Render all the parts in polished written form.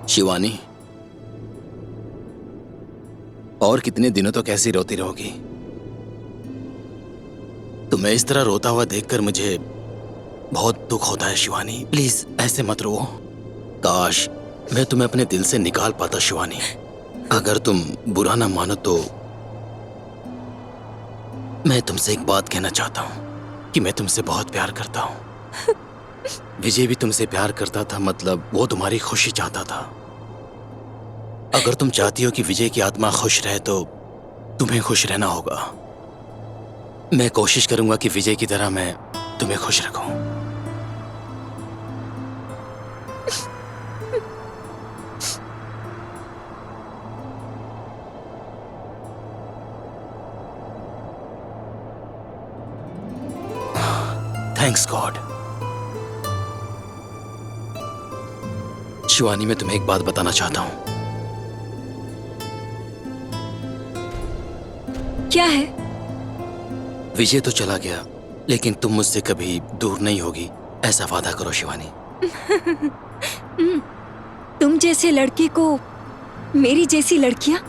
शिवानी, और कितने दिनों तक ऐसी रोती रहोगी? तुम्हें इस तरह रोता हुआ देखकर मुझे बहुत दुख होता है शिवानी। प्लीज ऐसे मत रो। काश मैं तुम्हें अपने दिल से निकाल पाता शिवानी। अगर तुम बुरा ना मानो तो मैं तुमसे एक बात कहना चाहता हूँ कि मैं तुमसे बहुत प्यार करता हूँ। विजय भी तुमसे प्यार करता था, मतलब वो तुम्हारी खुशी चाहता था। अगर तुम चाहती हो कि विजय की आत्मा खुश रहे तो तुम्हें खुश रहना होगा। मैं कोशिश करूंगा कि विजय की तरह मैं तुम्हें खुश रखूं। Thanks God. शिवानी, मैं तुम्हें एक बात बताना चाहता हूं। क्या है? विजय तो चला गया, लेकिन तुम मुझसे कभी दूर नहीं होगी, ऐसा वादा करो शिवानी। तुम जैसे लड़के को मेरी जैसी लड़कियां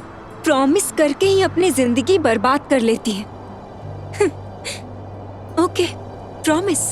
प्रॉमिस करके ही अपनी जिंदगी बर्बाद कर लेती हैं। Okay, promise.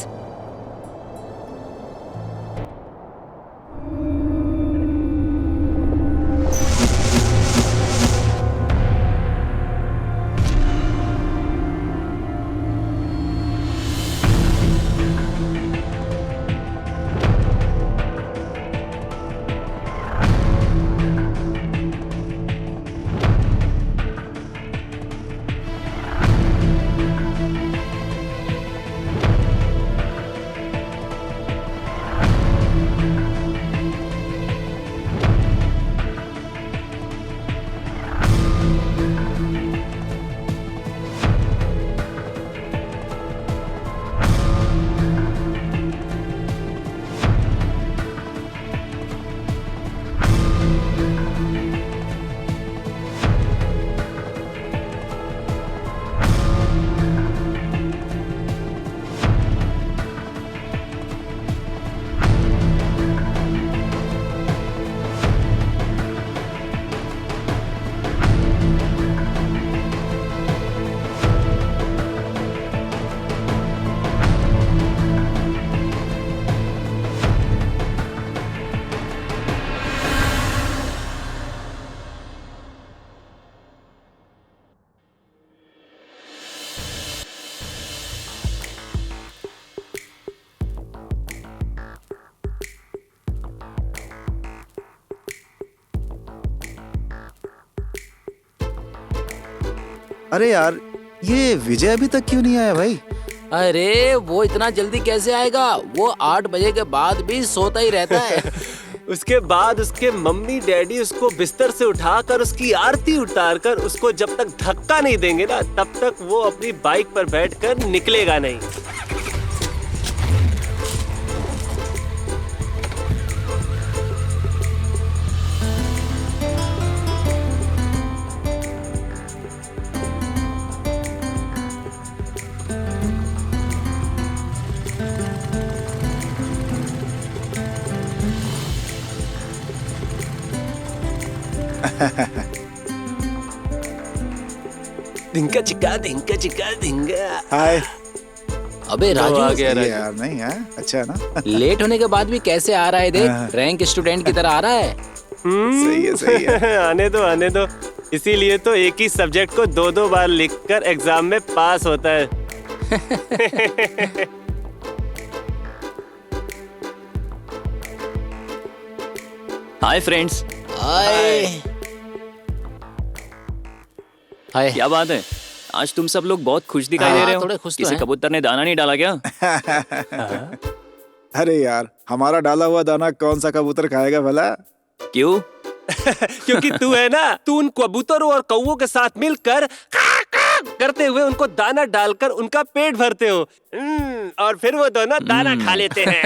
अरे यार, ये विजय अभी तक क्यों नहीं आया भाई? अरे वो इतना जल्दी कैसे आएगा? वो 8 बजे के बाद भी सोता ही रहता है। उसके बाद उसके मम्मी डैडी उसको बिस्तर से उठाकर उसकी आरती उतारकर उसको जब तक धक्का नहीं देंगे ना, तब तक वो अपनी बाइक पर बैठकर निकलेगा नहीं। धिंका चिक्का धिंगा। हाय। अबे आ राजू, गया सही है राजू। यार, नहीं है अच्छा है ना? लेट होने के बाद भी कैसे आ रहा है देख। रैंक स्टूडेंट की तरह आ रहा है। सही है। आने दो। इसीलिए तो एक ही सब्जेक्ट को 2-2 बार लिखकर एग्जाम में पास होता है। Hi friends. Hi hi. क्या बात है, आज तुम सब लोग बहुत खुश दिखाई दे रहे हो। थोड़े खुश तो किसी हैं। कबूतर ने दाना नहीं डाला क्या? अरे यार, हमारा डाला हुआ दाना कौन सा कबूतर खाएगा भला? क्यों? क्योंकि तू है ना, तू उन कबूतरों और कौवों के साथ मिलकर करते हुए उनको दाना डालकर उनका पेट भरते हो। और फिर वो दोनों दाना खा लेते हैं।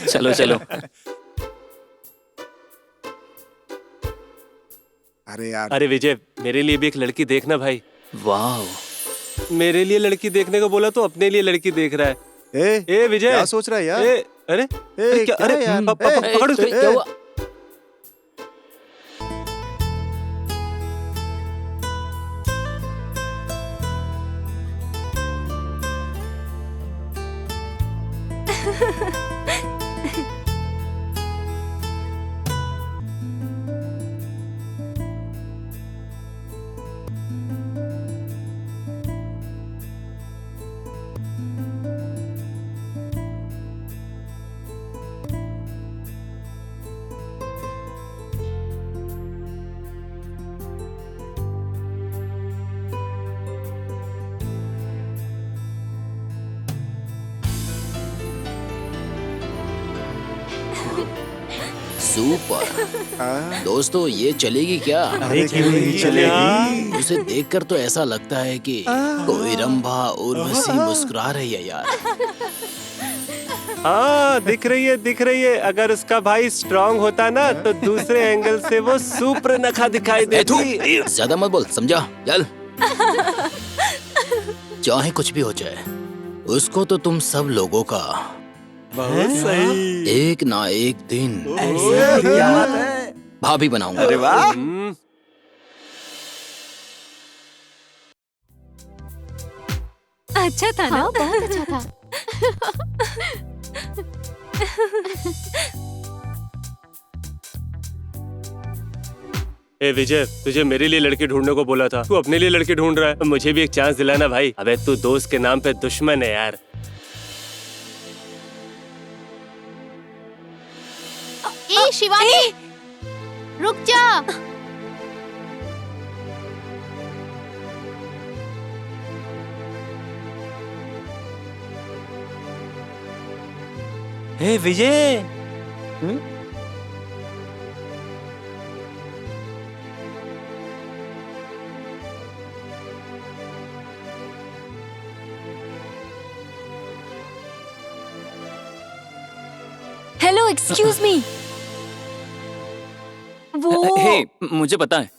चलो चलो। अरे यार, अरे विजय, मेरे लिए भी एक लड़की देखना भाई। वाह, मेरे लिए लड़की देखने को बोला तो अपने लिए लड़की देख रहा है। ए ए विजय, क्या सोच रहा है यार? अरे ए, क्या? क्या अरे यार? पकड़ उसे। क्या हुआ? सुपर। दोस्तों ये चलेगी क्या? अरे क्यों नहीं चलेगी? उसे देखकर तो ऐसा लगता है कि कोई रंभा उर्वशी मुस्कुरा रही है यार। हाँ दिख रही है। अगर उसका भाई स्ट्रांग होता ना तो दूसरे एंगल से वो सुपर नखा दिखाई देती। ज्यादा मत बोल, समझा? चल। चाहे कुछ भी हो जाए, उसको तो तुम सब लोगों का बहुत सही। एक ना एक दिन क्या बात है? भाभी बनाऊंगा। अरे वाह। अच्छा था ना? हाँ बहुत अच्छा था। ए विजय, तुझे मेरे लिए लड़की ढूंढने को बोला था, तू अपने लिए लड़की ढूंढ रहा है। मुझे भी एक चांस दिलाना भाई। अबे तू दोस्त के नाम पे दुश्मन है यार। ए शिवानी, रुक जा। ए विजय, हेलो, एक्सक्यूज मी। वो हे, मुझे पता है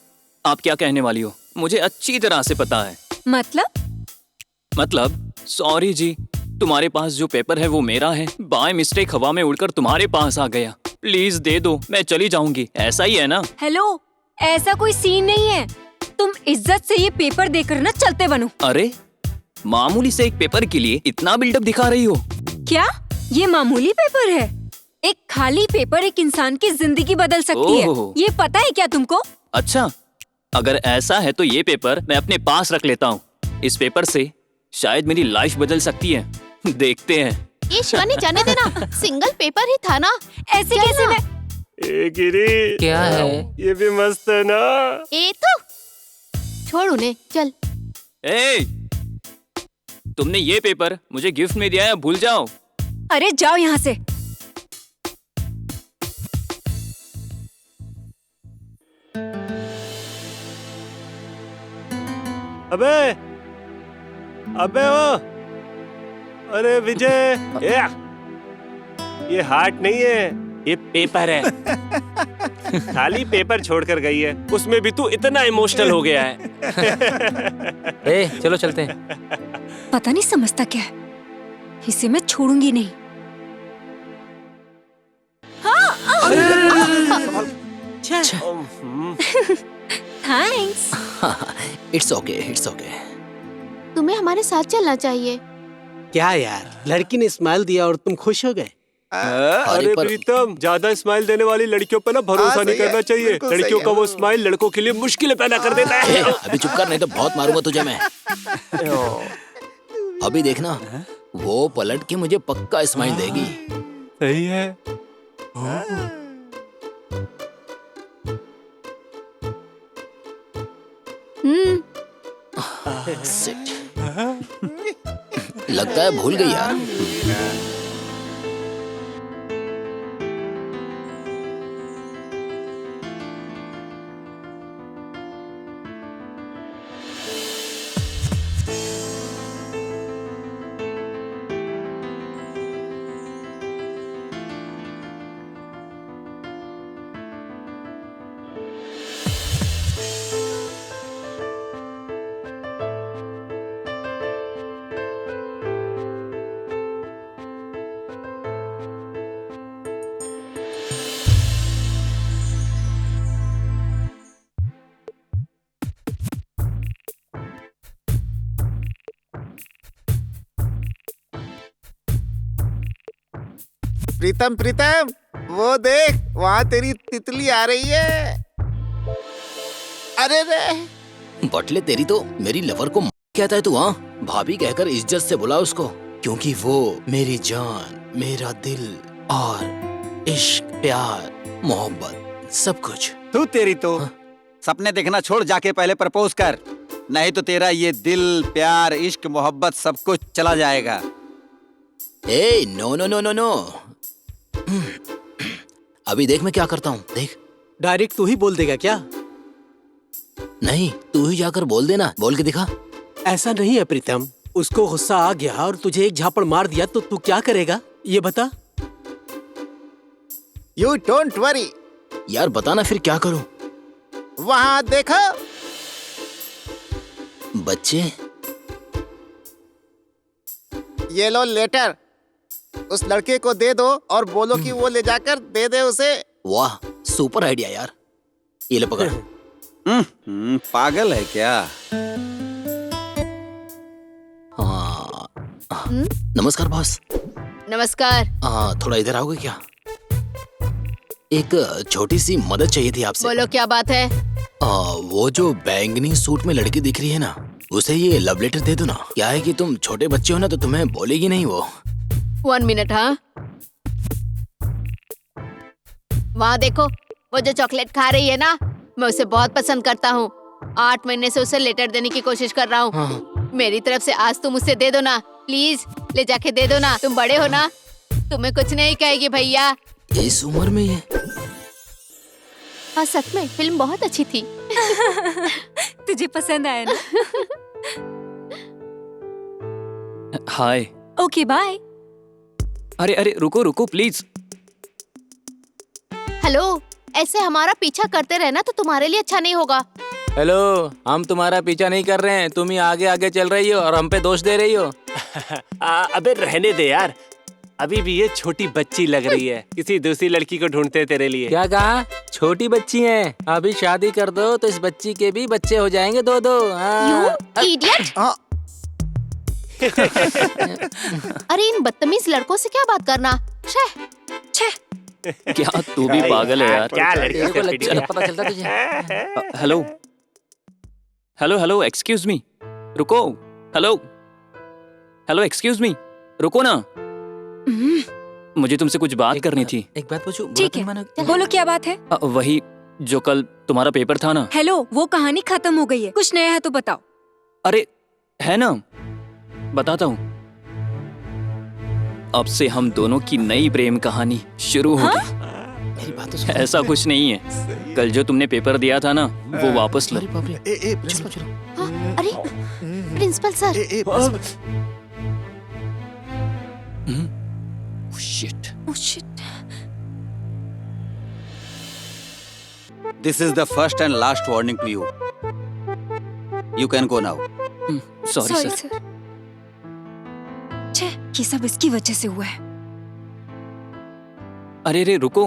आप क्या कहने वाली हो। मुझे अच्छी तरह से पता है। मतलब सॉरी जी, तुम्हारे पास जो पेपर है वो मेरा है। बाय मिस्टेक हवा में उड़कर तुम्हारे पास आ गया। प्लीज दे दो, मैं चली जाऊंगी। ऐसा ही है ना? हेलो, ऐसा कोई सीन नहीं है। तुम इज्जत से ये पेपर देकर ना चलते बनो। अरे मामूली से एक पेपर के लिए इतना बिल्डअप दिखा रही हो? क्या ये मामूली पेपर है? एक खाली पेपर एक इंसान की जिंदगी बदल सकती है। ओह। ये पता है क्या तुमको? अच्छा, अगर ऐसा है तो ये पेपर मैं अपने पास रख लेता हूँ। इस पेपर से शायद मेरी लाइफ बदल सकती है। देखते हैं। ये शिवानी जाने देना, सिंगल पेपर ही था ना। ऐसे कैसे मैं? ए गिरी, क्या है? ये भी मस्त है ना? ए तो छोड़ उन्हें, चल। ए, तुमने ये पेपर मुझे गिफ्ट में दिया है, भूल जाओ। अरे जाओ यहाँ से। अबे ओ, अरे विजय, ये हार्ट नहीं है, ये पेपर है। खाली पेपर छोड़कर गई है, उसमें भी तू इतना इमोशनल हो गया है। ए चलो चलते हैं। पता नहीं समझता क्या है। इसे मैं छोड़ूंगी नहीं। Thanks. It's okay, it's okay. तुम्हें हमारे साथ चलना चाहिए। क्या यार, लड़की ने स्माइल दिया और तुम खुश हो गए। अरे प्रीतम, ज्यादा स्माइल देने वाली लड़कियों पर ना भरोसा नहीं करना चाहिए। लड़कियों का वो स्माइल लड़कों के लिए मुश्किलें पैदा कर देता है। अभी चुप कर, नहीं तो बहुत मारूंगा तुझे मैं। अभी देखना, वो पलट के मुझे पक्का स्माइल देगी। सही है। Shit. लगता है भूल गई यार। प्रीतम प्रीतम, वो देख, वहाँ तेरी तितली आ रही है। अरे रे, बटले तेरी तो मेरी लवर को कहता है तू, हाँ? भाभी कहकर इज्जत से बुला उसको, क्योंकि वो मेरी जान, मेरा दिल और इश्क, प्यार, मोहब्बत, सब कुछ। तू तेरी तो सपने देखना छोड़, जाके पहले प्रपोज कर, नहीं तो तेरा ये दिल, प्यार, इश्क, मोहब्बत सब कुछ चला जाएगा। ए no no no no no, अभी देख मैं क्या करता हूँ, देख। डायरेक्ट तू ही बोल देगा क्या? नहीं, तू ही जाकर बोल देना, बोल के दिखा। ऐसा नहीं है प्रीतम, उसको गुस्सा आ गया और तुझे एक झापड़ मार दिया तो तू क्या करेगा ये बता। You don't worry. यार बताना फिर क्या करूँ? वहाँ देखो। बच्चे, ये लो लेटर, उस लड़के को दे दो और बोलो कि वो ले जाकर दे दे उसे। वाह सुपर आइडिया यार, ये ले पकड़। पागल है क्या? हाँ, नमस्कार बॉस। नमस्कार। थोड़ा इधर आओगे क्या? एक छोटी सी मदद चाहिए थी आपसे। बोलो क्या बात है? वो जो बैंगनी सूट में लड़की दिख रही है ना, उसे ये लव लेटर दे दो ना। क्या है कि तुम छोटे बच्चे हो ना, तो तुम्हें बोलेगी नहीं वो। 1 मिनट। हाँ, वहाँ देखो, वो जो चॉकलेट खा रही है ना, मैं उसे बहुत पसंद करता हूँ। 8 महीने से उसे लेटर देने की कोशिश कर रहा हूँ। हाँ। मेरी तरफ से आज तुम उसे दे दो ना, प्लीज ले जाके दे दो ना। तुम बड़े हो ना, तुम्हें कुछ नहीं कहेगी भैया। इस उम्र में ये? हाँ सच में फिल्म बहुत अच्छी थी। तुझे पसंद आया ना? हाय। Okay bye. अरे अरे रुको रुको प्लीज। हेलो, ऐसे हमारा पीछा करते रहना तो तुम्हारे लिए अच्छा नहीं होगा। हेलो, हम तुम्हारा पीछा नहीं कर रहे हैं, तुम ही आगे आगे चल रही हो और हम पे दोष दे रही हो। अबे रहने दे यार, अभी भी ये छोटी बच्ची लग रही है, किसी दूसरी लड़की को ढूंढते तेरे लिए। क्या कहा? छोटी बच्ची है, अभी शादी कर दो तो इस बच्ची के भी बच्चे हो जाएंगे 2-2। You idiot! अरे इन बदतमीज लड़कों से क्या बात करना। क्या तू भी पागल है यार? क्या लड़की तेरे को से लड़की पिटी का है? पता चलता तुझे? Hello hello hello excuse me, रुको। हेलो हेलो एक्सक्यूज मी, रुको ना, मुझे तुमसे कुछ बात करनी थी। एक बात पूछूं? ठीक है, बोलो क्या बात है? वही जो कल तुम्हारा पेपर था ना। हेलो, वो कहानी खत्म हो गई है, कुछ नया है तो बताओ। अरे है ना, बताता हूँ। अब से हम दोनों की नई प्रेम कहानी शुरू होगी। मेरी बात तो सुनो। ऐसा कुछ नहीं है, कल जो तुमने पेपर दिया था ना, वो वापस लो। अरे बाप रे। चलो चलो। हाँ, अरे principal sir. Shit. Oh shit. This is the first and last warning to you. You can go now. Sorry Sorry, sir. sir. छे, ये सब इसकी वजह से हुआ है। अरे रे रुको,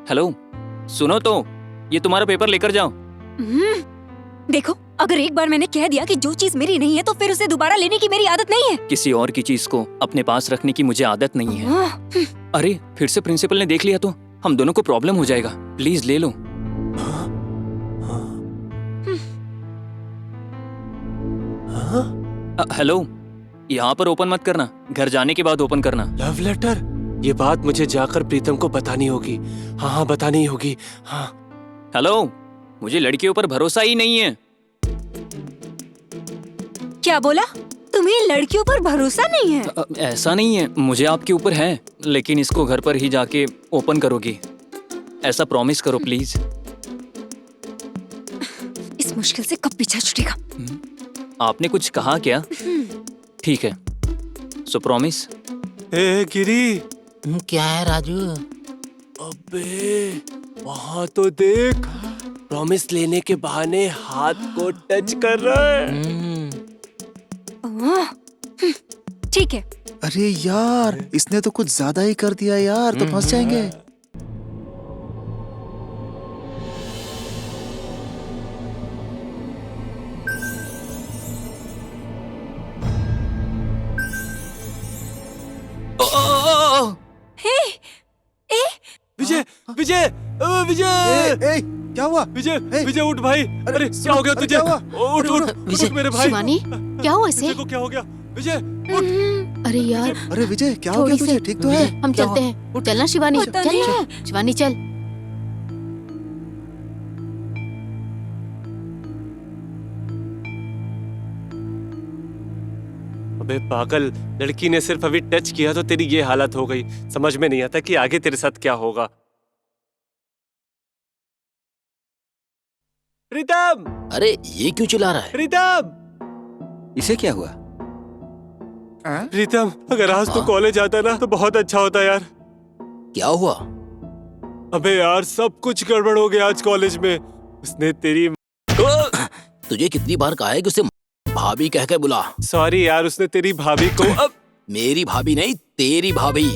हेलो सुनो तो, ये तुम्हारा पेपर लेकर जाओ। देखो, अगर एक बार मैंने कह दिया कि जो चीज मेरी नहीं है तो फिर उसे दोबारा लेने की मेरी आदत नहीं है। किसी और की चीज को अपने पास रखने की मुझे आदत नहीं है। अरे फिर से प्रिंसिपल ने देख लिया तो हम दोनों को प्रॉब्लम हो जाएगा, प्लीज ले लो। हेलो, यहाँ पर ओपन मत करना, घर जाने के बाद ओपन करना। Love letter? ये बात मुझे जाकर प्रीतम को बतानी होगी। हाँ हाँ बतानी होगी। हाँ। हेलो, मुझे लड़कियों पर भरोसा ही नहीं है। क्या बोला? तुम्हें लड़कियों पर भरोसा नहीं है? ऐसा नहीं है, मुझे आपके ऊपर है, लेकिन इसको घर पर ही जाके ओपन करोगी, ऐसा प्रॉमिस करो प्लीज। इस मुश्किल से कब पीछा छूटेगा? आपने कुछ कहा क्या? ठीक है, सो प्रॉमिस। ए गिरी, क्या है राजू? अबे वहाँ तो देख, प्रॉमिस लेने के बहाने हाथ को टच कर रहा है। ठीक है। अरे यार, इसने तो कुछ ज्यादा ही कर दिया यार, तो फंस जाएंगे। विजय विजय क्या हुआ? विजय विजय उठ भाई। अरे क्या हो गया तुझे? क्या हुआ? उठ उठ उठ मेरे भाई। शिवानी क्या हुआ इसे? विजय को क्या हो गया? विजय उठ। अरे यार अरे विजय क्या हो गया थोड़ी तुझे? सी ठीक तो है? हम चलते हैं। चलना शिवानी, पता चल नहीं। शिवानी चल। अबे पागल, लड़की ने सिर्फ अभी टच किया तो तेरी ये हालत हो गई। समझ में नहीं आता कि आगे तेरे साथ क्या होगा। प्रीतम अरे ये क्यों चिल्ला रहा है? प्रीतम इसे क्या हुआ? प्रीतम, अगर आज तू कॉलेज आता ना तो बहुत अच्छा होता यार। क्या हुआ? अबे यार सब कुछ गड़बड़ हो गया आज कॉलेज में। उसने तेरी तुझे कितनी बार कहा है कि उसे भाभी कह के बुला। सॉरी यार, उसने तेरी भाभी को अब मेरी भाभी नहीं, तेरी भाभी।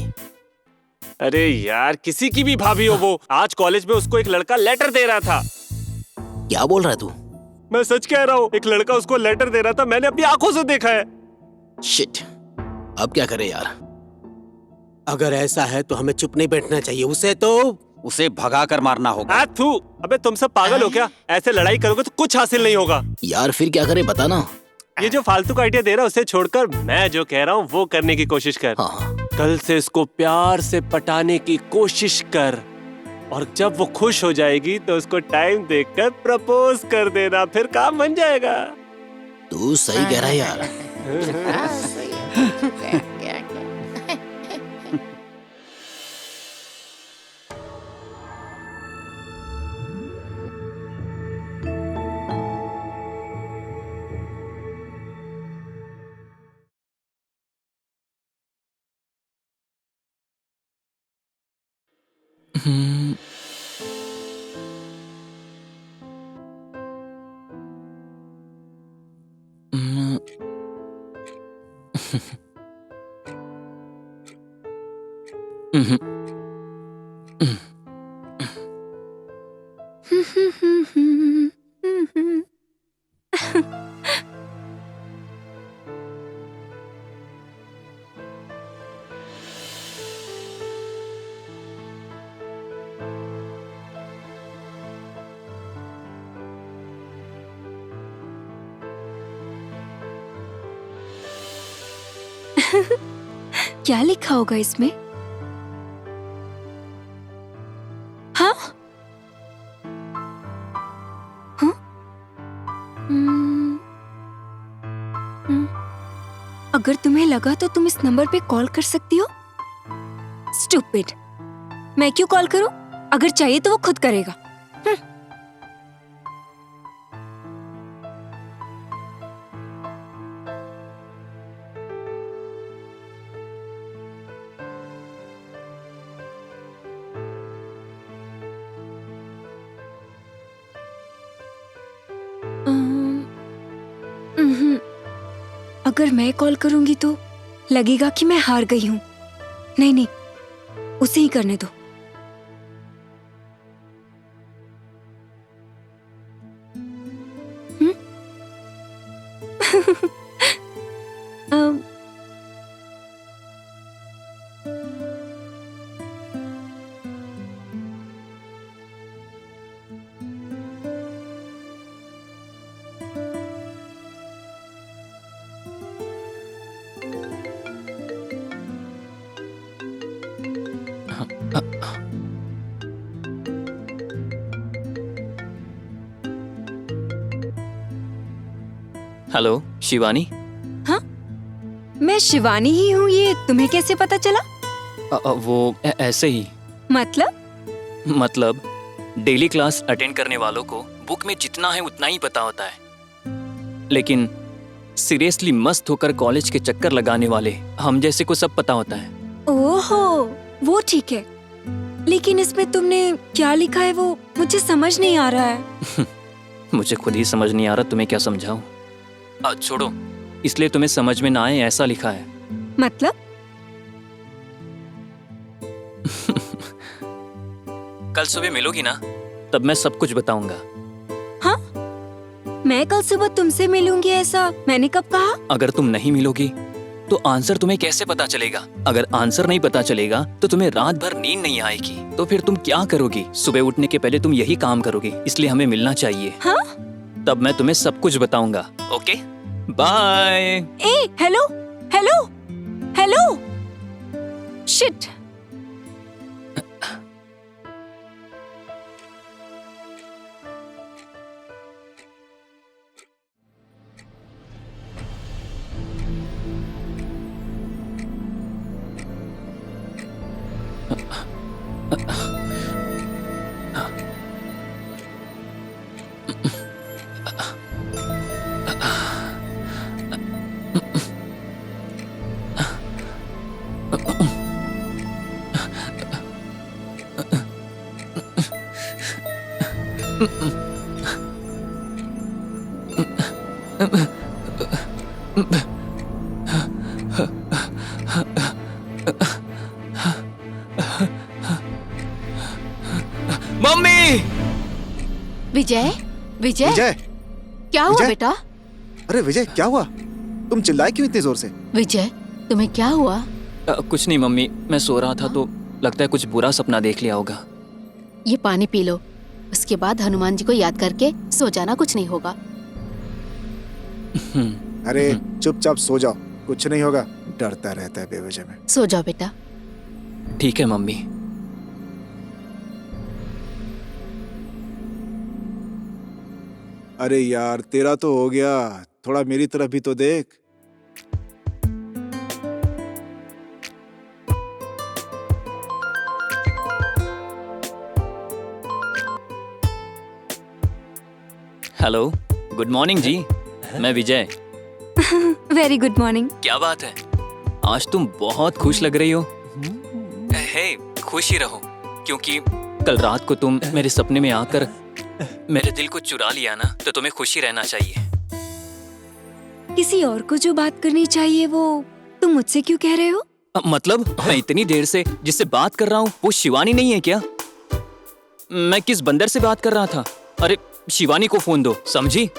अरे यार किसी की भी भाभी हो वो, आज कॉलेज में उसको एक लड़का लेटर दे रहा था। क्या बोल रहा है तू? मैं सच कह रहा हूँ, एक लड़का उसको लेटर दे रहा था, मैंने अपनी आंखों से देखा है। शिट, अब क्या करे यार? अगर ऐसा है तो हमें चुप नहीं बैठना चाहिए। उसे भगा कर मारना होगा। थू, अबे तुम सब पागल हो क्या? ऐसे लड़ाई करोगे तो कुछ हासिल नहीं होगा। यार फिर क्या करे बता ना। ये जो फालतू का आइडिया दे रहा है उसे छोड़कर मैं जो कह रहा हूँ वो करने की कोशिश कर। हाँ। कल से इसको प्यार से पटाने की कोशिश कर, और जब वो खुश हो जाएगी तो उसको टाइम देखकर प्रपोज कर देना, फिर काम बन जाएगा। तू सही कह रहा है यार। क्या लिखा होगा इसमें? हाँ? हाँ? अगर तुम्हें लगा तो तुम इस नंबर पे कॉल कर सकती हो। स्टूपिड, मैं क्यों कॉल करूं? अगर चाहिए तो वो खुद करेगा। अगर मैं कॉल करूंगी तो लगेगा कि मैं हार गई हूं। नहीं नहीं, उसे ही करने दो। हेलो शिवानी। हाँ, मैं शिवानी ही हूँ। ये तुम्हें कैसे पता चला? ऐसे ही। मतलब डेली क्लास अटेंड करने वालों को बुक में जितना है उतना ही पता होता है, लेकिन सीरियसली मस्त होकर कॉलेज के चक्कर लगाने वाले हम जैसे को सब पता होता है। ओहो, वो ठीक है, लेकिन इसमें तुमने क्या लिखा है वो मुझे समझ नहीं आ रहा है। मुझे खुद ही समझ नहीं आ रहा, तुम्हें क्या समझाऊं? छोड़ो, इसलिए तुम्हें समझ में ना आए ऐसा लिखा है। मतलब? कल सुबह मिलोगी ना, तब मैं सब कुछ बताऊंगा। हाँ? मैं कल सुबह तुमसे मिलूंगी ऐसा मैंने कब कहा? अगर तुम नहीं मिलोगी तो आंसर तुम्हें कैसे पता चलेगा? अगर आंसर नहीं पता चलेगा तो तुम्हें रात भर नींद नहीं आएगी, तो फिर तुम क्या करोगी? सुबह उठने के पहले तुम यही काम करोगी, इसलिए हमें मिलना चाहिए। हाँ? तब मैं तुम्हें सब कुछ बताऊंगा। Okay, bye. ए, hello hello hello, shit. Mummy! Vijay, Vijay, Vijay, क्या हुआ विजय? बेटा? अरे विजय क्या हुआ? तुम चिल्लाए क्यों इतनी जोर से? विजय, तुम्हें क्या हुआ? कुछ नहीं मम्मी, मैं सो रहा था तो लगता है कुछ बुरा सपना देख लिया होगा। ये पानी पी लो, उसके बाद हनुमान जी को याद करके सो जाना, कुछ नहीं होगा। अरे चुपचाप सो जाओ, कुछ नहीं होगा। डरता रहता है बेवजह में। सो जाओ बेटा। ठीक है मम्मी। अरे यार तेरा तो हो गया, थोड़ा मेरी तरफ भी तो देख। हेलो, गुड मॉर्निंग जी। मैं विजय। Very good morning. क्या बात है, आज तुम बहुत खुश लग रही हो। हे, खुश ही रहो, क्योंकि कल रात को तुम मेरे सपने में आकर मेरे दिल को चुरा लिया ना, तो तुम्हें खुशी रहना चाहिए। किसी और को जो बात करनी चाहिए वो तुम मुझसे क्यों कह रहे हो? मतलब मैं इतनी देर से जिससे बात कर रहा हूँ वो शिवानी नहीं है क्या? मैं किस बंदर से बात कर रहा था? अरे शिवानी को फोन दो, समझी?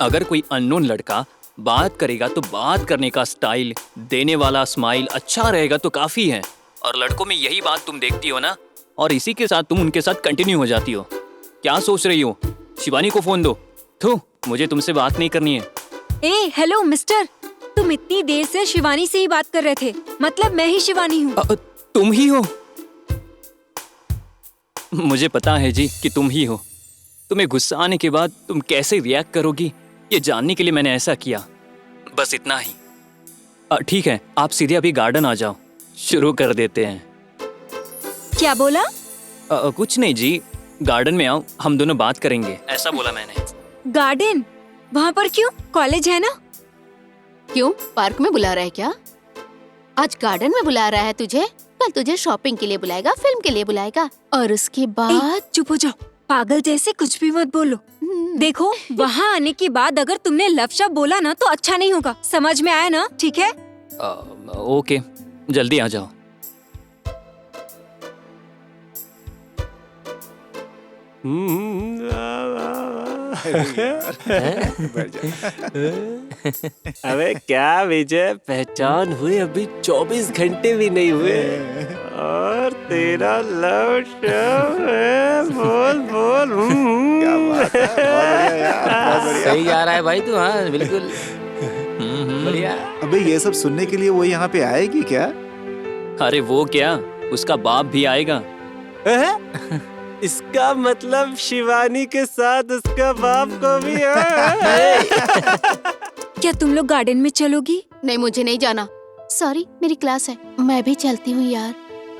अगर कोई अननोन लड़का बात करेगा तो बात करने का स्टाइल, देने वाला स्माइल अच्छा रहेगा तो काफी है। और लड़कों में यही बात तुम देखती हो ना, और इसी के साथ तुम उनके साथ कंटिन्यू हो जाती हो। क्या सोच रही हो? शिवानी को फोन दो। थू, मुझे तुमसे बात नहीं करनी है। ए, हेलो मिस्टर, तुम इतनी देर से शिवानी से ही बात कर रहे थे, मतलब मैं ही शिवानी हूँ। तुम ही हो? मुझे पता है जी कि तुम ही हो। तुम्हें गुस्सा आने के बाद तुम कैसे रिएक्ट करोगी, ये जानने के लिए मैंने ऐसा किया, बस इतना ही। ठीक है, आप सीधे अभी गार्डन आ जाओ, शुरू कर देते हैं। क्या बोला? कुछ नहीं जी, गार्डन में आओ, हम दोनों बात करेंगे, ऐसा बोला मैंने। गार्डन? वहाँ पर क्यों? कॉलेज है ना? क्यों, पार्क में बुला रहा है क्या? आज गार्डन में बुला रहा है तुझे? कल तुझे शॉपिंग के लिए बुलाएगा, फिल्म के लिए बुलाएगा, और उसके बाद चुप हो जाओ, पागल जैसे कुछ भी मत बोलो। देखो, वहाँ आने के बाद अगर तुमने लव शब्द बोला ना तो अच्छा नहीं होगा, समझ में आया ना? ठीक है? ओके, जल्दी आ जाओ। अबे क्या विजय, पहचान हुए अभी 24 घंटे भी नहीं हुए और तेरा लव शब्द है। बोल बोल। क्या बात है, बहुत बढ़िया यार, बहुत बढ़िया। सही जा रहा है भाई तू। हाँ बिल्कुल बढ़िया। अबे ये सब सुनने के लिए वो यहाँ पे आएगी क्या? अरे वो क्या, उसका बाप भी आएगा। इसका मतलब शिवानी के साथ उसका बाप को भी क्या तुम लोग गार्डन में चलोगी? नहीं, मुझे नहीं जाना, सॉरी, मेरी क्लास है। मैं भी चलती हूँ यार।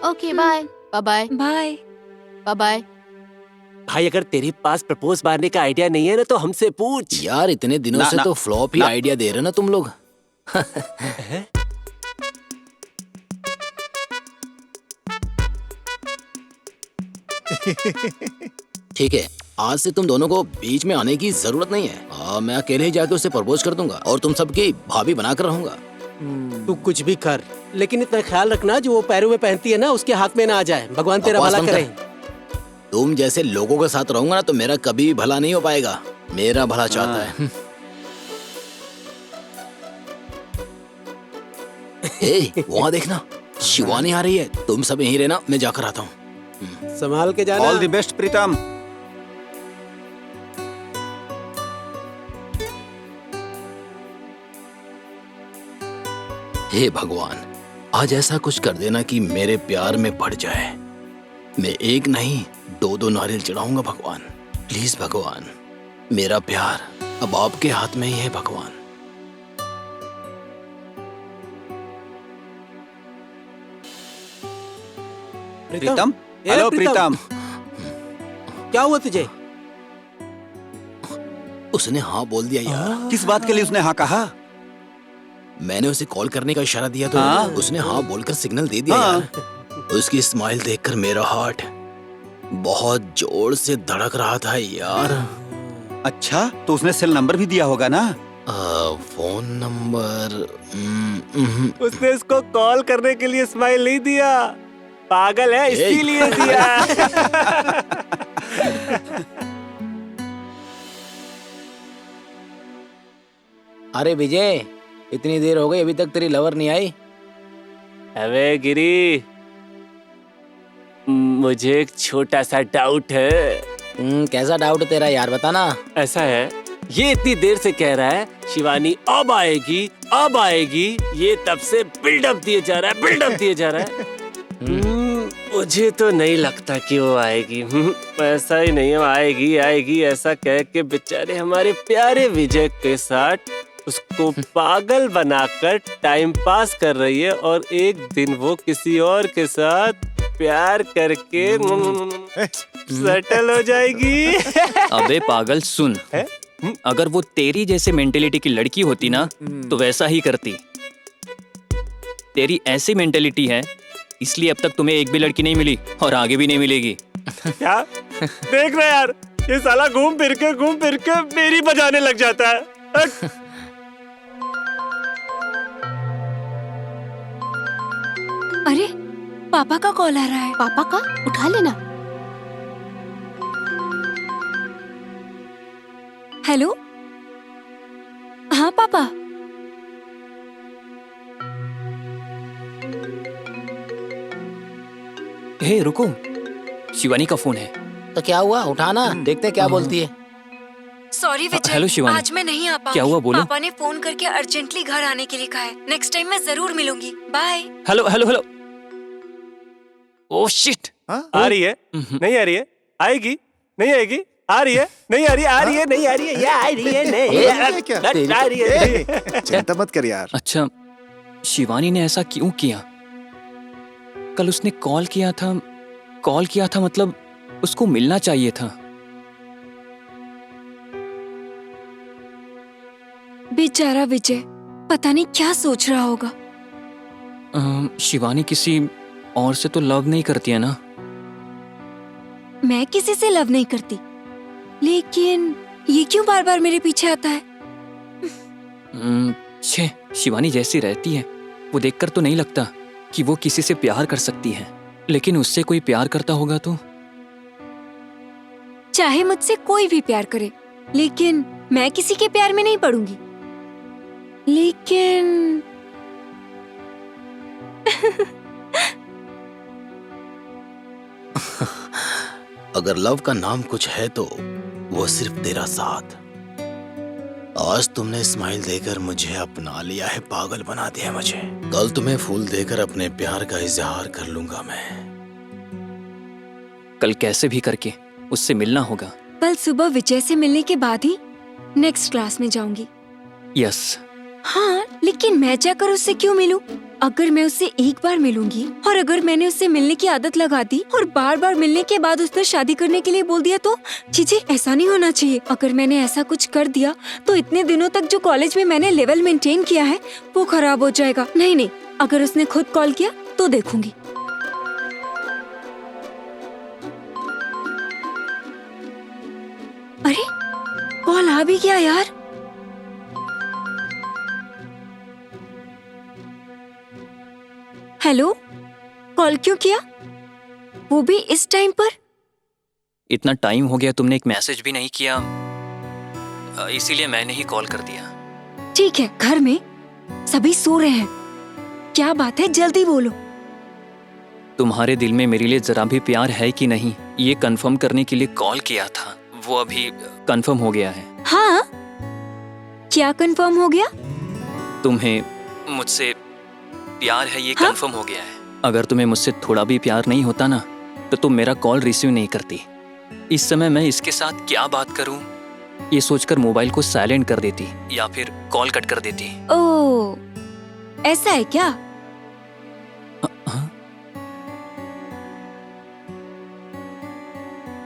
Okay, bye bye bye bye. भाई अगर तेरे पास प्रपोज मारने का आइडिया नहीं है ना तो हमसे पूछ। यार इतने दिनों ना, से ना, तो फ्लॉप ही ना। आइडिया दे रहे ना तुम लोग। ठीक है, आज से तुम दोनों को बीच में आने की जरूरत नहीं है। मैं अकेले ही जाके उसे प्रपोज कर दूंगा और तुम सबकी भाभी बनाकर रहूंगा। तू कुछ भी कर, लेकिन इतना ख्याल रखना जो वो पैरों में पहनती है ना उसके हाथ में ना आ जाए। भगवान तेरा बकवास भला बंद करे। तुम जैसे लोगों के साथ रहूंगा ना तो मेरा कभी भला नहीं हो पाएगा। मेरा भला चाहता है। वहाँ देखना, शिवानी आ रही है। तुम सब यहीं रहना, मैं जाकर आता हूँ। संभाल के जाना। ऑल द बेस्ट प्रीतम। हे भगवान, आज ऐसा कुछ कर देना कि मेरे प्यार में पड़ जाए। मैं एक नहीं 2-2 नारियल चढ़ाऊंगा भगवान। प्लीज भगवान, मेरा प्यार अब आपके हाथ में ही है भगवान। प्रीतम, हेलो प्रीतम। क्या हुआ तुझे? उसने हाँ बोल दिया यार। किस बात के लिए उसने हाँ कहा? मैंने उसे कॉल करने का इशारा दिया तो हाँ? उसने हाँ बोलकर सिग्नल दे दिया हाँ। यार। उसकी स्माइल देखकर मेरा हार्ट बहुत जोर से धड़क रहा था यार। अच्छा, तो उसने सेल नंबर भी दिया होगा ना? फोन नंबर उसने इसको कॉल करने के लिए स्माइल नहीं दिया, पागल है इसीलिए दिया। अरे विजय, इतनी देर हो गई अभी तक तेरी लवर नहीं आई? अबे गिरी, मुझे एक छोटा सा डाउट है। कैसा डाउट है तेरा यार, बताना। ऐसा है, ये इतनी देर से कह रहा है शिवानी अब आएगी अब आएगी, ये तब से बिल्डअप दिए जा रहा है, बिल्डअप दिए जा रहा है। मुझे तो नहीं लगता कि वो आएगी। ऐसा ही नहीं है, आएगी आएगी ऐसा कह के बेचारे हमारे प्यारे विजय के साथ उसको पागल बनाकर टाइम पास कर रही है, और एक दिन वो किसी और के साथ प्यार करके सेटल हो जाएगी। अबे पागल सुन, अगर वो तेरी जैसे मेंटेलिटी की लड़की होती ना तो वैसा ही करती। तेरी ऐसी मेंटेलिटी है इसलिए अब तक तुम्हें एक भी लड़की नहीं मिली और आगे भी नहीं मिलेगी। क्या देख रहे यार, ये साला घूम फिर के मेरी बजाने लग जाता है। अरे पापा का कॉल आ रहा है। पापा का उठा लेना। हेलो, हाँ पापा। हे रुको, शिवानी का फोन है। तो क्या हुआ, उठाना, देखते क्या बोलती है। सॉरी विजय, हेलो शिवानी। आज मैं नहीं आ पाऊंगी। क्या हुआ, बोलो। पापा ने फोन करके अर्जेंटली घर आने के लिए कहा है। नेक्स्ट टाइम मैं जरूर मिलूंगी। Bye. Hello hello hello. Oh shit. आ रही है नहीं आ रही है, आएगी नहीं आएगी, आ रही है नहीं आ रही, आ रही है नहीं आ रही है, या आ रही है नहीं आ रही है। चिंता मत कर यार। अच्छा, शिवानी ने ऐसा क्यों किया? कल उसने कॉल किया था मतलब उसको मिलना चाहिए था। बेचारा विजय, पता नहीं क्या सोच रहा होगा। शिवानी किसी और से तो लव नहीं करती है ना? मैं किसी से लव नहीं करती, लेकिन ये क्यों बार बार मेरे पीछे आता है? छे, शिवानी जैसी रहती है वो देखकर तो नहीं लगता कि वो किसी से प्यार कर सकती है, लेकिन उससे कोई प्यार करता होगा तो? चाहे मुझसे कोई भी प्यार करे, लेकिन मैं किसी के प्यार में नहीं पड़ूंगी। लेकिन अगर लव का नाम कुछ है तो वो सिर्फ तेरा साथ। आज तुमने स्माइल देकर मुझे अपना लिया है, पागल बना दिया मुझे। कल तुम्हें फूल देकर अपने प्यार का इजहार कर लूंगा मैं। कल कैसे भी करके उससे मिलना होगा। कल सुबह विजय से मिलने के बाद ही नेक्स्ट क्लास में जाऊंगी। यस। हाँ, लेकिन मैं जाकर उससे क्यों मिलूं? अगर मैं उससे एक बार मिलूंगी और अगर मैंने उससे मिलने की आदत लगा दी और बार बार मिलने के बाद उसने शादी करने के लिए बोल दिया तो? चीजें ऐसा नहीं होना चाहिए। अगर मैंने ऐसा कुछ कर दिया तो इतने दिनों तक जो कॉलेज में मैंने लेवल मेंटेन किया है वो खराब हो जाएगा। नहीं, अगर उसने खुद कॉल किया तो देखूंगी। अरे कॉल आ भी गया यार। हेलो, कॉल क्यों किया, वो भी इस टाइम पर? इतना टाइम हो गया, तुमने एक मैसेज भी नहीं किया, इसीलिए मैंने ही कॉल कर दिया। ठीक है, घर में सभी सो रहे हैं। क्या बात है, जल्दी बोलो। तुम्हारे दिल में मेरे लिए जरा भी प्यार है कि नहीं, ये कंफर्म करने के लिए कॉल किया था। वो अभी कंफर्म हो गया है। हाँ, क्या कंफर्म हो गया? तुम्हें मुझसे प्यार है, ये हाँ? कंफर्म हो गया है। अगर तुम्हें मुझसे थोड़ा भी प्यार नहीं होता ना, तो तुम मेरा कॉल रिसीव नहीं करती। इस समय मैं इसके साथ क्या बात करूं, ये सोचकर मोबाइल को साइलेंट कर देती या फिर कॉल कट कर देती। ओह, ऐसा है क्या? हाँ?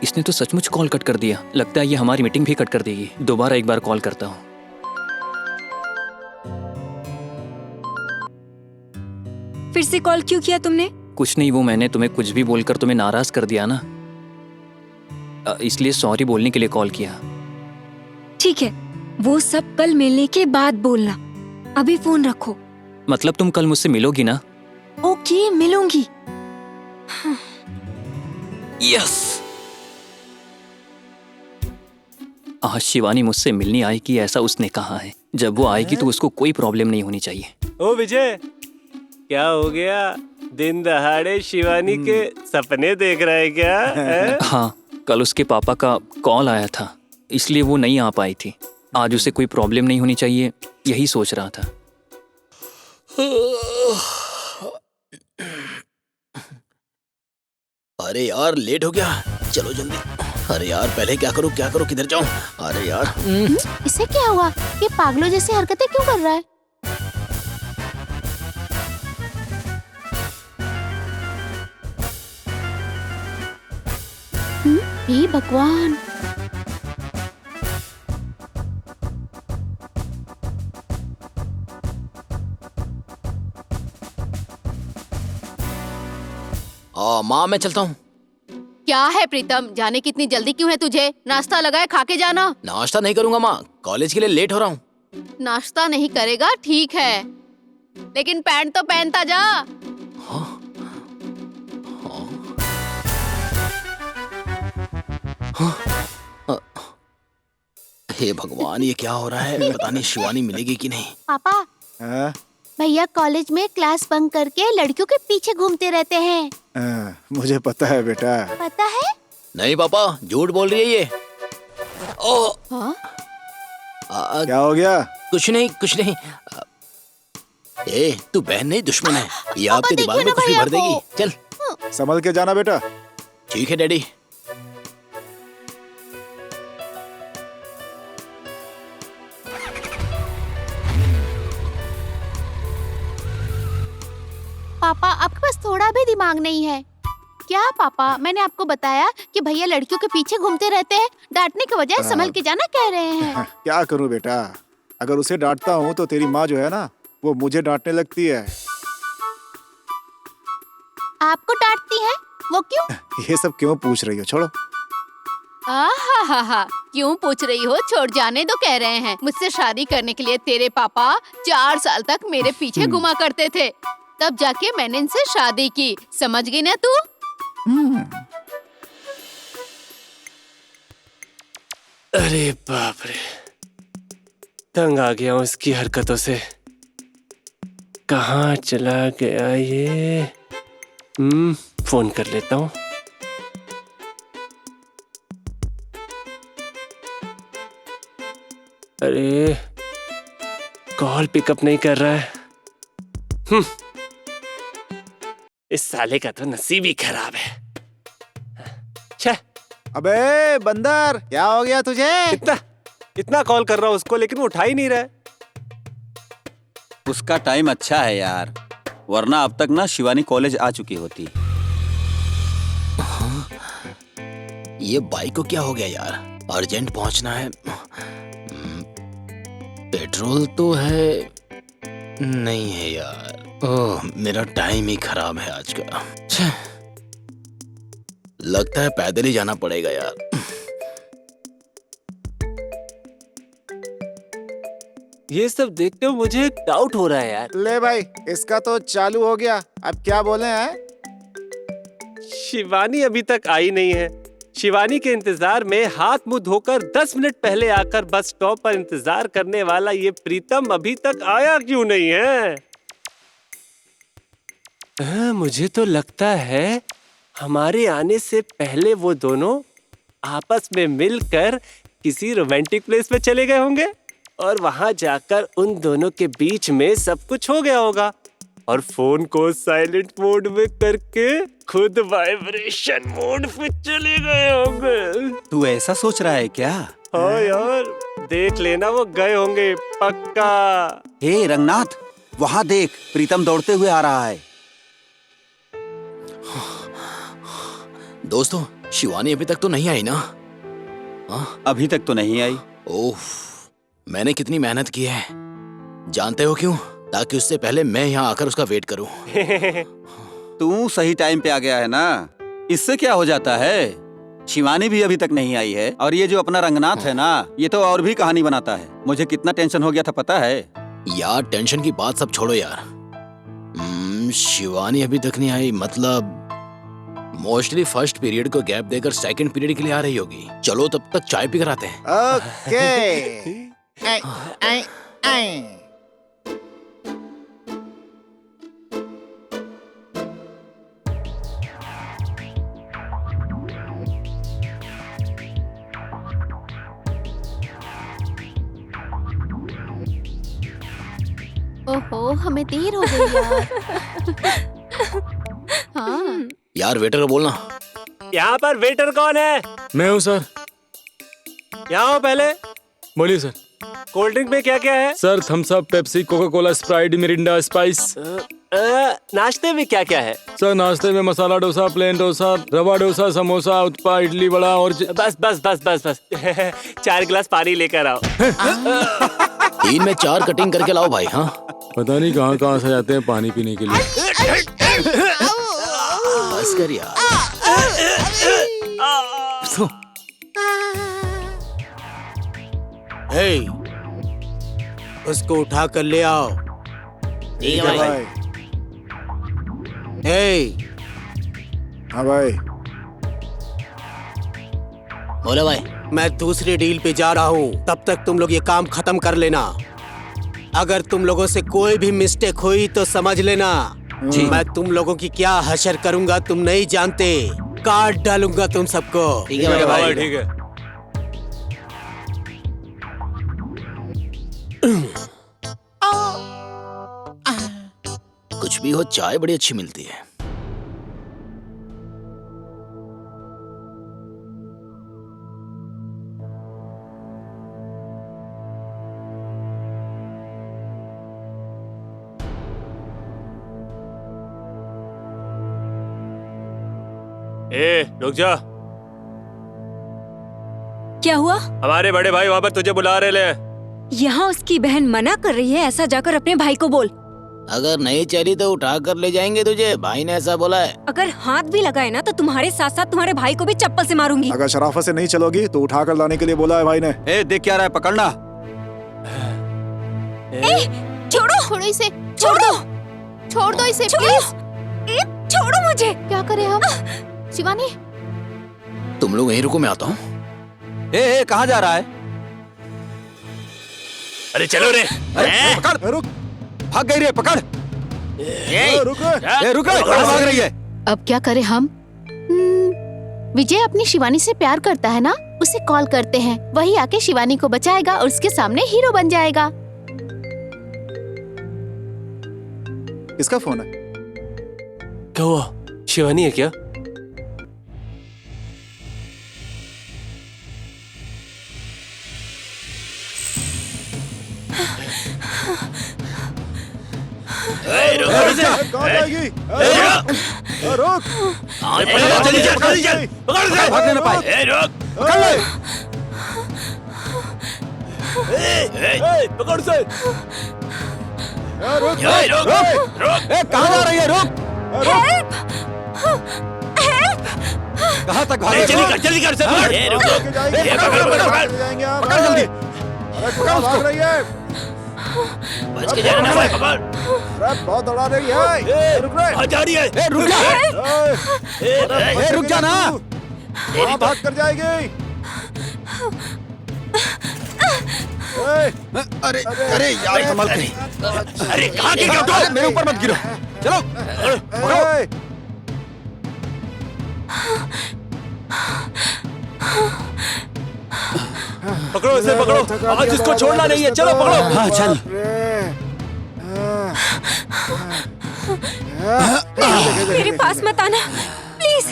इसने तो सचमुच कॉल कट कर दिया। लगता है ये हमारी मीटिंग भी कट कर देगी। दोबारा एक बार कॉल करता हूँ। फिर से कॉल क्यों किया तुमने? कुछ नहीं, वो मैंने तुम्हें कुछ भी बोलकर तुम्हें नाराज कर दिया ना, इसलिए सॉरी बोलने के लिए कॉल किया। ठीक है, वो सब कल मिलने के बाद बोलना। अभी फोन रखो। मतलब तुम कल मुझसे मिलोगी ना? ओके, मिलूंगी। यस। आज शिवानी मुझसे मिलने आएगी, ऐसा उसने कहा है। जब वो आएगी तो उसको कोई प्रॉब्लम नहीं होनी चाहिए। ओ विजय, क्या हो गया? दिन दहाड़े शिवानी के सपने देख रहा है क्या? है? हाँ, कल उसके पापा का कॉल आया था, इसलिए वो नहीं आ पाई थी। आज उसे कोई प्रॉब्लम नहीं होनी चाहिए, यही सोच रहा था। अरे यार, लेट हो गया, चलो जल्दी। अरे यार, पहले क्या करूं किधर जाऊं? अरे यार, इसे क्या हुआ? ये पागलों जैसी हरकतें क्यों कर रहा है? हे भगवान। माँ मैं चलता हूँ। क्या है प्रीतम, जाने की इतनी जल्दी क्यों है तुझे? नाश्ता लगा है, खा के जाना। नाश्ता नहीं करूंगा माँ, कॉलेज के लिए लेट हो रहा हूँ। नाश्ता नहीं करेगा, ठीक है, लेकिन पैंट तो पहनता जा। हे भगवान, ये क्या हो रहा है? पता नहीं शिवानी मिलेगी कि नहीं। पापा, भैया कॉलेज में क्लास बंक करके लड़कियों के पीछे घूमते रहते हैं। मुझे पता है बेटा। पता है? नहीं पापा, झूठ बोल रही है ये। ओ, हाँ? क्या हो गया? कुछ नहीं। ए, तू बहन नहीं दुश्मन है। ये आपके देखिए दिमाग में ना कुछ भी भैया भर देगी। को। चल, संभल के जाना बेटा। ठीक है डैडी। पापा, आपके पास थोड़ा भी दिमाग नहीं है क्या? पापा, मैंने आपको बताया कि भैया लड़कियों के पीछे घूमते रहते हैं। डांटने के बजाय संभल के जाना कह रहे हैं। क्या करूं बेटा, अगर उसे डांटता हूं तो तेरी माँ जो है ना, वो मुझे डांटने लगती है। आपको डांटती है? वो क्यों? ये सब क्यों पूछ रही हो? छोड़ो। आहा, क्यों पूछ रही हो? छोड़ जाने दो कह रहे हैं। मुझसे शादी करने के लिए तेरे पापा 4 साल तक मेरे पीछे घुमा करते थे, तब जाके मैंने इनसे शादी की। समझ गई ना तू? अरे बाप रे, तंग आ गया हूँ इसकी हरकतों से। कहाँ चला गया ये? फोन कर लेता हूँ। अरे, कॉल पिकअप नहीं कर रहा है। इस साले का तो नसीब ही खराब है। छे, अबे बंदर, क्या हो गया तुझे? इतना कॉल कर रहा हूँ उसको, लेकिन वो उठा ही नहीं रहा है। उसका टाइम अच्छा है यार, वरना अब तक ना शिवानी कॉलेज आ चुकी होती। ये बाइक को क्या हो गया यार? अर्जेंट पहुंचना है। पेट्रोल तो है नहीं है यार। ओह, मेरा टाइम ही खराब है आज का। छे, लगता है पैदल ही जाना पड़ेगा यार। ये सब देखते हुए मुझे एक डाउट हो रहा है यार। ले भाई, इसका तो चालू हो गया। अब क्या बोले हैं? शिवानी अभी तक आई नहीं है। शिवानी के इंतजार में हाथ मुंह धोकर 10 मिनट पहले आकर बस स्टॉप पर इंतजार करने वाला ये प्रीतम अभी तक आया क्यों नहीं है? मुझे तो लगता है हमारे आने से पहले वो दोनों आपस में मिलकर किसी रोमांटिक प्लेस पे चले गए होंगे और वहां जाकर उन दोनों के बीच में सब कुछ हो गया होगा और फोन को साइलेंट मोड में करके खुद वाइब्रेशन मोड पे चले गए होंगे। तू ऐसा सोच रहा है क्या? हाँ यार, देख लेना वो गए होंगे पक्का। हे रंगनाथ, वहाँ देख, प्रीतम दौड़ते हुए आ रहा है। दोस्तों, शिवानी अभी तक तो नहीं आई ना? हाँ? अभी तक तो नहीं आई। ओह, मैंने कितनी मेहनत की है, जानते हो क्यों? ताकि उससे पहले मैं यहाँ आकर उसका वेट करूं। तू सही टाइम पे आ गया है ना, इससे क्या हो जाता है। शिवानी भी अभी तक नहीं आई है और ये जो अपना रंगनाथ है ना, ये तो और भी कहानी बनाता है। मुझे कितना टेंशन हो गया था पता है? यार टेंशन की बात सब छोड़ो यार। शिवानी अभी तक नहीं आई, मतलब मोस्टली फर्स्ट पीरियड को गैप देकर सेकंड पीरियड के लिए आ रही होगी। चलो तब तक चाय पी कर आते हैं। ओके। आई, आई, आई। ओहो, हमें देर हो गई यार। हाँ। यार वेटर को बोलना। यहाँ पर वेटर कौन है? मैं हूँ सर। यहाँ हो पहले। बोलिए सर। कोल्ड ड्रिंक में क्या क्या है? Sir Thums Up, Pepsi, Coca Cola, Sprite, Mirinda, Spice. नाश्ते में क्या क्या है? सर नाश्ते में मसाला डोसा, प्लेन डोसा, रवा डोसा, समोसा, उत्पा, इडली वड़ा और बस बस बस बस बस 4 गिलास पानी लेकर आओ। 3 में 4 कटिंग करके लाओ भाई। हाँ, पता नहीं कहाँ कहाँ से जाते हैं पानी पीने के लिए। बस कर यार। हे, उसको उठा कर ले आओ। ठीक है भाई। हे, हाँ भाई। बोलो भाई। मैं दूसरी डील पे जा रहा हूँ, तब तक तुम लोग ये काम खत्म कर लेना। अगर तुम लोगों से कोई भी मिस्टेक हुई तो समझ लेना जी, मैं तुम लोगों की क्या हशर करूंगा तुम नहीं जानते। काट डालूंगा तुम सबको। ठीक है भाई। ठीक है। कुछ भी हो, चाय बड़ी अच्छी मिलती है। रुक जा। क्या हुआ? हमारे बड़े भाई वहाँ पर तुझे बुला रहे हैं। यहाँ उसकी बहन मना कर रही है, ऐसा जाकर अपने भाई को बोल। अगर नहीं चली तो उठा कर ले जाएंगे तुझे, भाई ने ऐसा बोला है। अगर हाथ भी लगाए ना तो तुम्हारे साथ साथ तुम्हारे भाई को भी चप्पल से मारूंगी। अगर शराफत से नहीं चलोगी तो उठा कर लाने के लिए बोला है भाई ने। ए, देख क्या रहा है, पकड़ना। छोड़ो, छोड़ो इसे, छोड़ दो, छोड़ दो इसे प्लीज। छोड़ो मुझे। क्या करें हम? शिवानी, तुम लोग यहीं रुको, मैं आता हूँ। ए, कहाँ जा रहा है? अरे चलो रे। अरे पकड़, रुक, भाग गई रे, पकड़। रुक। ए, रुक, कहाँ भाग रही है? अब क्या करें हम? विजय अपनी शिवानी से प्यार करता है ना, उसे कॉल करते हैं, वही आके शिवानी को बचाएगा और उसके सामने हीरो बन जाएगा। किसका फोन है? क्या हुआ? शिवानी है क्या? कहाँ जाएगी? रुक। भागने ना पाए। पकड़ ले। पकड़ से। रुक। ए, कहाँ जा रही है? रुक। कहाँ तक भाग? जल्दी कर से लेके जाएंगे। पकड़ जल्दी। अरे कहाँ भाग रही है? बच के जाना भाई, पकड़। अरे बहुत दौड़ा रही है। रुक रे। जा रही है। ए, रुक जा। ए, रुक जा ना। वहाँ भाग कर जाएगी। अरे अरे यार, संभल के। अरे कहाँ गिर गया? मेरे ऊपर मत गिरो। चलो ए, पकड़ो इसे, पकड़ो। आज इसको छोड़ना नहीं है, चलो पकड़ो। हाँ चल। मेरे पास मत आना प्लीज।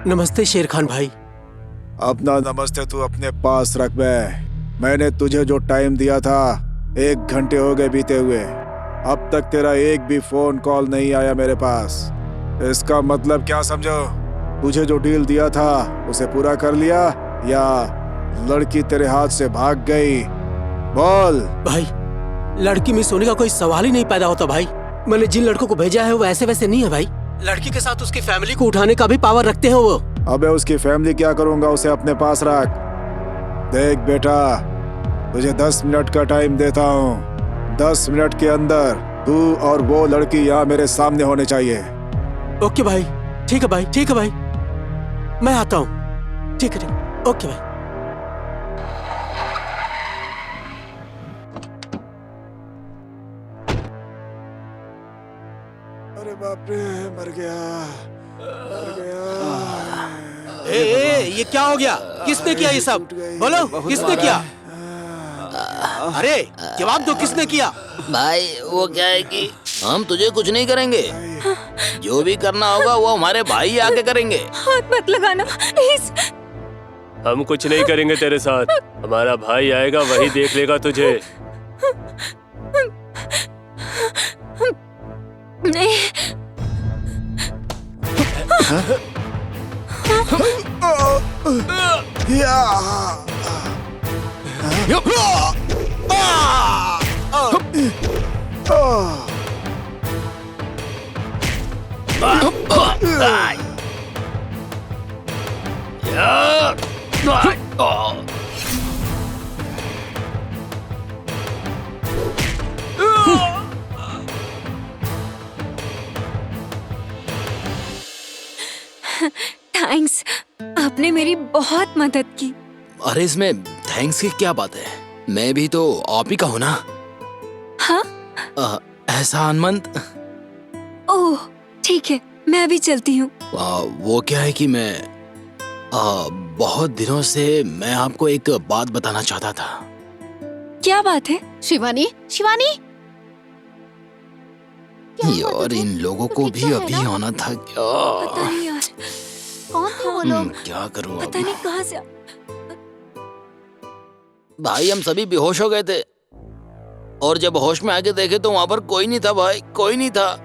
नमस्ते शेर खान भाई। अपना नमस्ते तू अपने पास रख बे। मैंने तुझे जो टाइम दिया था 1 घंटे हो गए बीते हुए, अब तक तेरा एक भी फोन कॉल नहीं आया मेरे पास। इसका मतलब क्या समझो? तुझे जो डील दिया था उसे पूरा कर लिया या लड़की तेरे हाथ से भाग गई? बोल भाई लड़की मिस होने का कोई सवाल ही नहीं पैदा होता भाई। मैंने जिन लड़कों को भेजा है वो ऐसे वैसे नहीं है भाई। लड़की के साथ उसकी फैमिली को उठाने का भी पावर रखते हैं वो। अबे उसकी फैमिली क्या करूंगा, उसे अपने पास रख। देख बेटा, तुझे 10 मिनट का टाइम देता हूँ। 10 मिनट के अंदर तू और वो लड़की यहाँ मेरे सामने होने चाहिए। ओके भाई, ठीक है भाई, ठीक है भाई, मैं आता हूँ। ठीक है, ओके भाई। अरे बाप रे, मर गया, मर गया। ये क्या हो गया? किसने किया ये सब? बोलो, किसने किया? अरे जवाब दो, किसने किया? भाई वो क्या है कि हम तुझे कुछ नहीं करेंगे, जो भी करना होगा वो हमारे भाई आके करेंगे। हाथ मत लगाना प्लीज। हम कुछ नहीं करेंगे तेरे साथ, हमारा भाई आएगा वही देख लेगा तुझे। नहीं। थैंक्स, आपने मेरी बहुत मदद की। अरे इसमें थैंक्स की क्या बात है, मैं भी तो आप ही का हूं ना। हाँ? एहसानमंद। ओह ठीक है, मैं अभी चलती हूँ। वो क्या है कि मैं बहुत दिनों से मैं आपको एक बात बताना चाहता था। क्या बात है? शिवानी, शिवानी यार इन लोगों को भी अभी आना था क्या? पता नहीं यार, कौन थे वो लोग? क्या करूं पता अब? नहीं कहाँ से। भाई हम सभी बेहोश हो गए थे और जब होश में आके देखे तो वहाँ पर कोई नहीं था भाई, कोई नहीं था।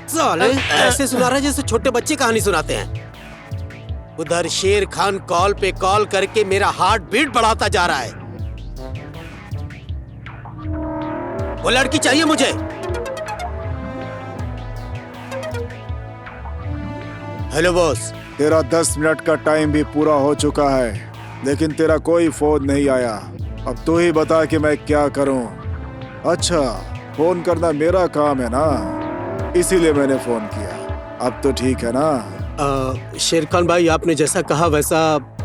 साले ऐसे सुना रहा है जैसे छोटे बच्चे कहानी सुनाते हैं। उधर शेर खान कॉल पे कॉल करके मेरा हार्ट बीट बढ़ाता जा रहा है। वो लड़की चाहिए मुझे। Hello boss. तेरा 10 मिनट का टाइम भी पूरा हो चुका है, लेकिन तेरा कोई फोन नहीं आया। अब तू ही बता कि मैं क्या करूं। अच्छा, फोन करना मेरा काम है ना, इसीलिए मैंने फोन किया। अब तो ठीक है ना? शेर खान भाई, आपने जैसा कहा वैसा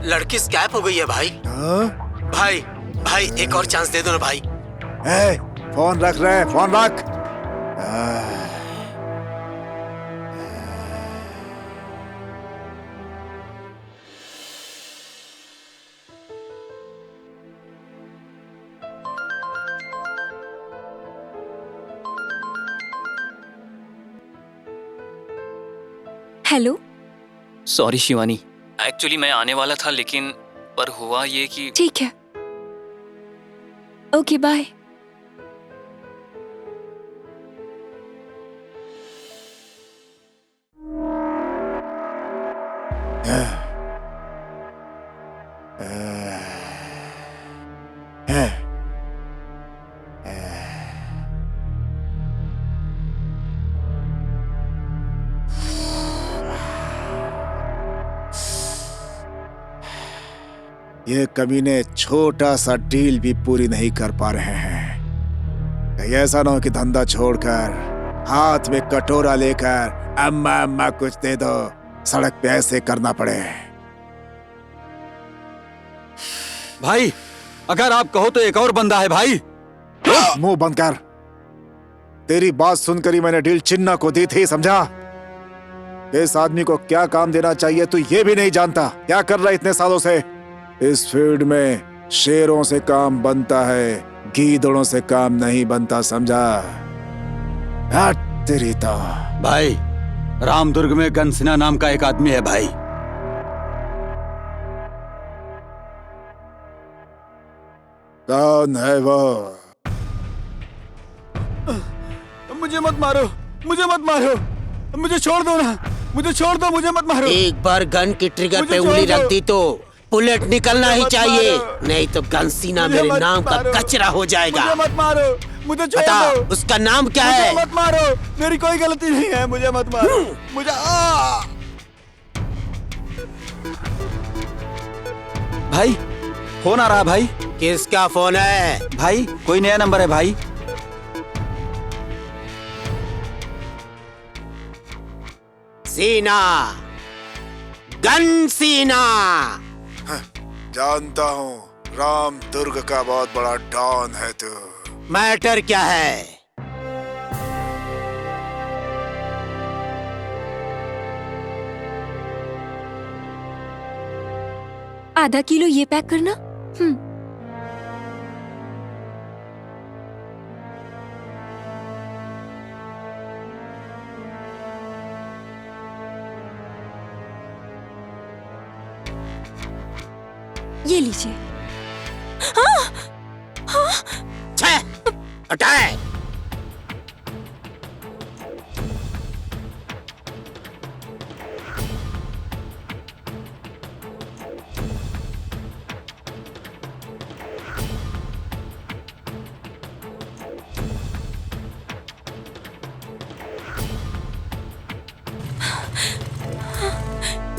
लड़की स्कैप हो गई है भाई। हाँ? भाई भाई एक और चांस दे दो ना भाई। फोन रख रहे, फोन रख। हेलो। सॉरी शिवानी, एक्चुअली मैं आने वाला था लेकिन पर हुआ ये कि ठीक है, ओके बाय। ये कमीने छोटा सा डील भी पूरी नहीं कर पा रहे हैं। कहीं ऐसा ना हो कि धंधा छोड़कर हाथ में कटोरा लेकर अम्मा अम्मा कुछ दे दो, सड़क पे ऐसे करना पड़े। भाई अगर आप कहो तो एक और बंदा है भाई। मुंह बंद कर। तेरी बात सुनकर ही मैंने डील चिन्ना को दी थी, समझा? इस आदमी को क्या काम देना चाहिए तू ये भी नहीं जानता। क्या कर रहा है इतने सालों से? इस फील्ड में शेरों से काम बनता है, गीदड़ों से काम नहीं बनता, समझा? हट तेरी तो। भाई रामदुर्ग में गनसिना नाम का एक आदमी है भाई। कौन है वो? मुझे मत मारो, मुझे मत मारो, मुझे छोड़ दो ना, मुझे छोड़ दो, मुझे मत मारो। एक बार गन की ट्रिगर मुझे पे छोड़ उंगली दो। रख दी तो बुलेट निकलना ही मत चाहिए, मारो। नहीं तो गनसीना मुझे मेरे मत नाम का मारो। कचरा हो जाएगा। मुझे मत मारो, मुझे छोड़ बता दो। उसका नाम क्या मुझे है? मत मारो, मेरी कोई गलती नहीं है, मुझे मत मारो, मुझे भाई फोन आ रहा है भाई। किसका फोन है? भाई कोई नया नंबर है भाई। सीना, गन सीना। जानता हूँ, राम दुर्ग का बहुत बड़ा डॉन है तू। मैटर क्या है? आधा किलो ये पैक करना। ये लीजिए। हटाए।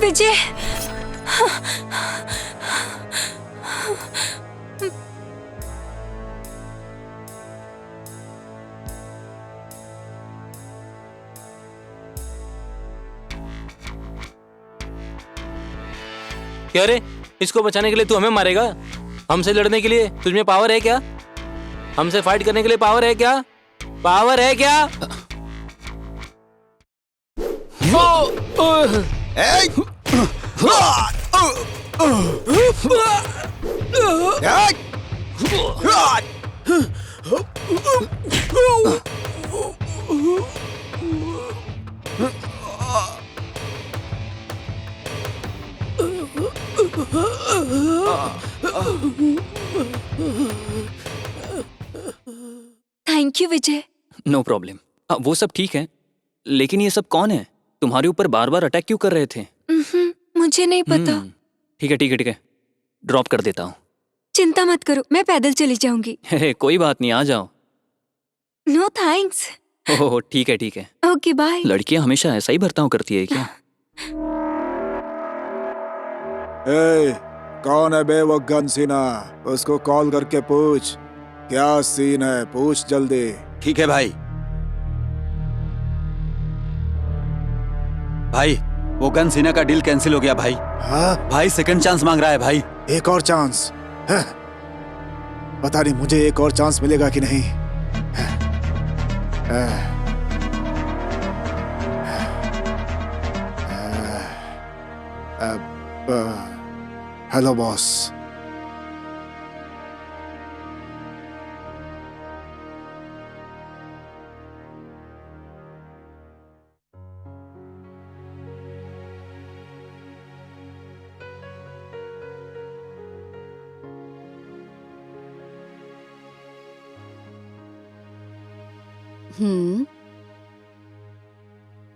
विजय, क्या रे, इसको बचाने के लिए तू हमें मारेगा? हमसे लड़ने के लिए तुझमें पावर है क्या? हमसे फाइट करने के लिए पावर है क्या? पावर है क्या? Thank you Vijay. No problem. वो सब ठीक है, लेकिन ये सब कौन है? तुम्हारे ऊपर बार बार अटैक क्यों कर रहे थे? मुझे नहीं पता। ठीक है ठीक है ठीक है, ड्रॉप कर देता हूँ। चिंता मत करो, मैं पैदल चली जाऊंगी। कोई बात नहीं, आ जाओ। No thanks. ओह ठीक है ठीक है। Okay bye. लड़कियां हमेशा ऐसा ही बर्ताव करती है क्या? ए, कौन है बे वो गनसीना? उसको कॉल करके पूछ क्या सीन है, पूछ जल्दी। ठीक है भाई। भाई वो गनसीना का डील कैंसिल हो गया भाई। हाँ? भाई सेकंड चांस मांग रहा है भाई। एक और चांस? पता नहीं मुझे एक और चांस मिलेगा कि नहीं। Hello boss.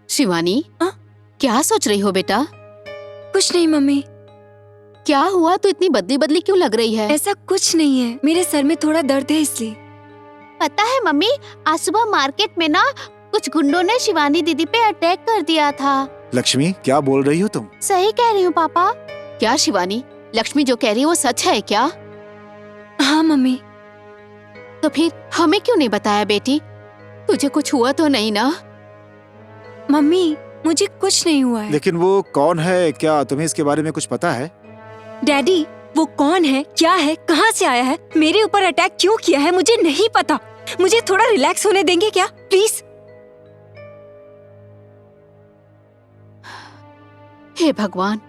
शिवानी, क्या सोच रही हो बेटा? कुछ नहीं मम्मी। क्या हुआ, तू इतनी बदली बदली क्यों लग रही है? ऐसा कुछ नहीं है, मेरे सर में थोड़ा दर्द है इसलिए। पता है मम्मी, आज सुबह मार्केट में ना कुछ गुंडों ने शिवानी दीदी पे अटैक कर दिया था। लक्ष्मी क्या बोल रही हो तुम? सही कह रही हूँ पापा। क्या शिवानी, लक्ष्मी जो कह रही है वो सच है क्या? हाँ मम्मी। तो फिर हमें क्यों नहीं बताया बेटी? तुझे कुछ हुआ तो नहीं ना? मम्मी मुझे कुछ नहीं हुआ है। लेकिन वो कौन है, क्या तुम्हें इसके बारे में कुछ पता है? डैडी वो कौन है, क्या है, कहाँ से आया है, मेरे ऊपर अटैक क्यों किया है, मुझे नहीं पता। मुझे थोड़ा रिलैक्स होने देंगे क्या प्लीज? हे भगवान,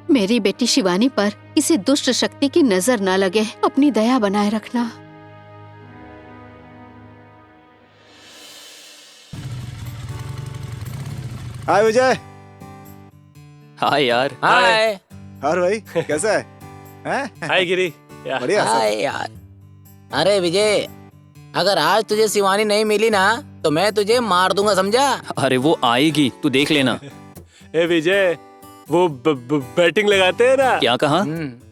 मेरी बेटी शिवानी पर किसी दुष्ट शक्ति की नजर न लगे। अपनी दया बनाए रखना। हाय विजय। हाय यार। हाय। और भाई कैसा है? हैं? हाय गिरी। बढ़िया सब। हाय यार। अरे विजय, अगर आज तुझे शिवानी नहीं मिली ना तो मैं तुझे मार दूंगा, समझा? अरे वो आएगी, तू देख लेना। ए विजय, वो बैटिंग लगाते हैं ना? क्या कहा?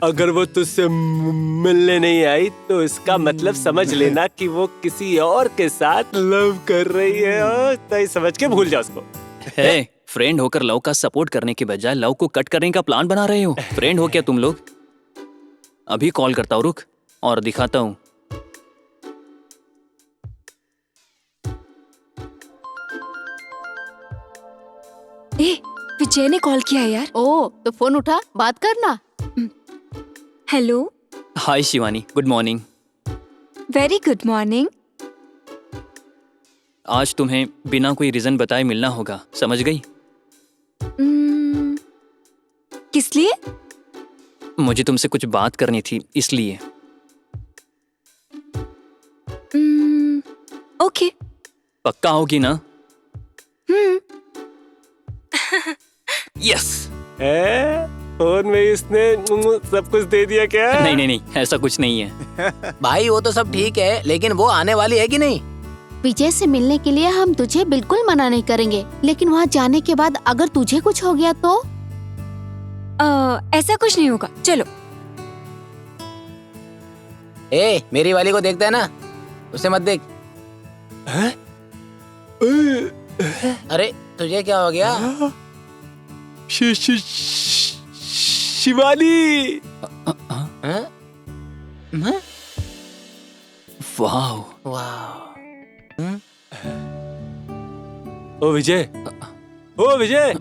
अगर वो तुझसे मिलने नहीं आई तो इसका मतलब समझ लेना कि वो किसी और के साथ लव कर रही है। और तो समझ के भूल जा उसको। है, फ्रेंड होकर लव का सपोर्ट करने के बजाय लव को कट करने का प्लान बना रहे हो। फ्रेंड हो क्या तुम लोग? अभी कॉल करता हूँ, रुक, और दिखाता हूँ। ए, विजय ने कॉल किया है यार। ओ, तो फोन उठा, बात करना। Hello. Hi Shivani, good morning. Very good morning. आज तुम्हें बिना कोई रीजन बताए मिलना होगा, समझ गई? किस लिए? मुझे तुमसे कुछ बात करनी थी, इसलिए। ओके। पक्का होगी ना? यस। फोन में इसने सब कुछ दे दिया क्या? नहीं नहीं नहीं, ऐसा कुछ नहीं है। भाई वो तो सब ठीक है, लेकिन वो आने वाली है कि नहीं? विजय से मिलने के लिए हम तुझे बिल्कुल मना नहीं करेंगे, लेकिन वहाँ जाने के बाद अगर तुझे कुछ हो गया तो? ऐसा कुछ नहीं होगा, चलो। ए, मेरी वाली को देखता है ना, उसे मत देख। अरे तुझे क्या हो गया? शिवानी। वाह। ओ विजय, ओ विजय।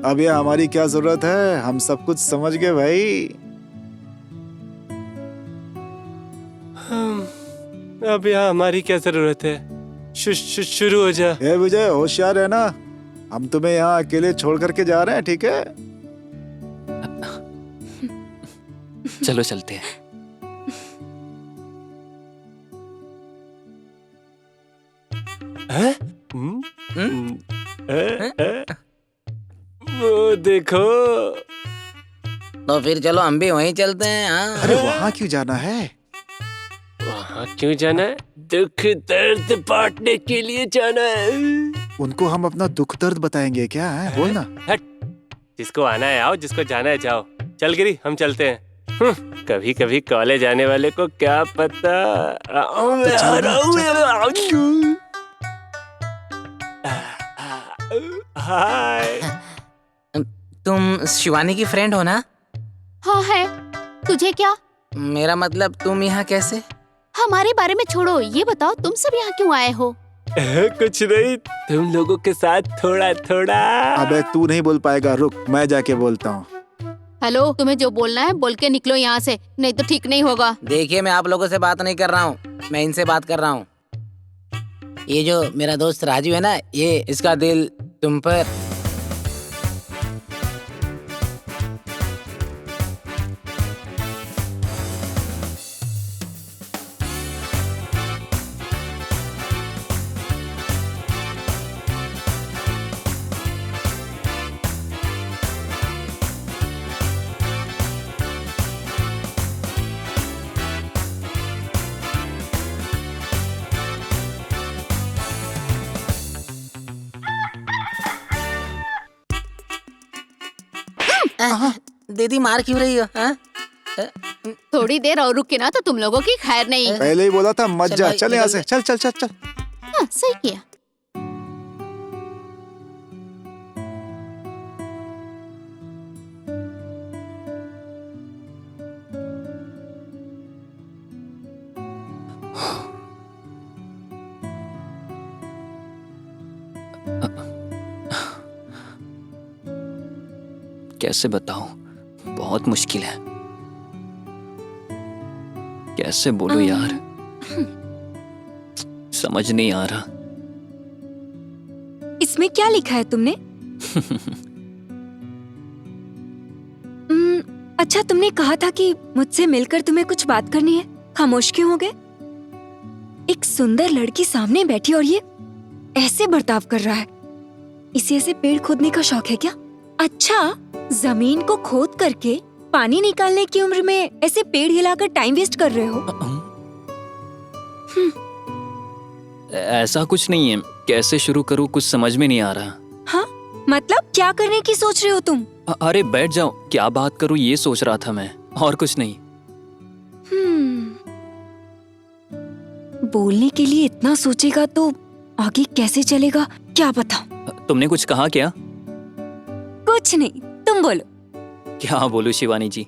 अब ये हमारी क्या जरूरत है, हम सब कुछ समझ गए भाई। अब यहाँ हमारी क्या जरूरत है? शुरू हो जा। ए विजय, होशियार है ना, हम तुम्हें यहाँ अकेले छोड़ करके जा रहे हैं, ठीक है? चलो चलते हैं। वो देखो। तो फिर चलो हम भी वहीं चलते हैं। हाँ। अरे वहाँ क्यों जाना है? वहाँ क्यों जाना है? दुख दर्द बांटने के लिए जाना है। उनको हम अपना दुख दर्द बताएंगे क्या है? बोल ना। हट, जिसको आना है आओ, जिसको जाना है जाओ। चल गिरी, हम चलते हैं। कभी कभी कॉलेज आने वाले को क्या पता। हाय। तुम शिवानी की फ्रेंड हो ना? हाँ है। तुझे क्या? मेरा मतलब तुम यहाँ कैसे? हमारे बारे में छोड़ो, ये बताओ तुम सब यहाँ क्यों आए हो? कुछ नहीं, तुम लोगों के साथ थोड़ा थोड़ा। अबे तू नहीं बोल पाएगा, रुक मैं जाके बोलता हूँ। हेलो, तुम्हें जो बोलना है बोल के निकलो यहाँ से, नहीं तो ठीक नहीं होगा। देखिए, मैं आप लोगों से बात नहीं कर रहा हूँ, मैं इनसे बात कर रहा हूँ। ये जो मेरा दोस्त राजू है ना, ये इसका दिल तुम पर। दीदी मार क्यों रही हो? थोड़ी देर और रुक के ना तो तुम लोगों की खैर नहीं। पहले ही बोला था मत जा, चल यहाँ से, चल चल चल चल। हाँ, सही किया। कैसे बताऊं, बहुत मुश्किल है। कैसे बोलूं यार, समझ नहीं आ रहा। इसमें क्या लिखा है तुमने? अच्छा, तुमने कहा था कि मुझसे मिलकर तुम्हें कुछ बात करनी है। खामोश क्यों हो गए? एक सुंदर लड़की सामने बैठी और ये ऐसे बर्ताव कर रहा है। इसे ऐसे पेड़ खोदने का शौक है क्या? अच्छा, जमीन को खोद करके पानी निकालने की उम्र में ऐसे पेड़ हिलाकर टाइम वेस्ट कर रहे हो? ऐसा कुछ नहीं है। कैसे शुरू करूं, कुछ समझ में नहीं आ रहा। हाँ, मतलब क्या करने की सोच रहे हो तुम? अरे बैठ जाओ, क्या बात करूं ये सोच रहा था मैं, और कुछ नहीं। बोलने के लिए इतना सोचेगा तो आगे कैसे चलेगा, क्या पता। तुमने कुछ कहा क्या? कुछ नहीं, तुम बोलो। क्या बोलूं शिवानी जी,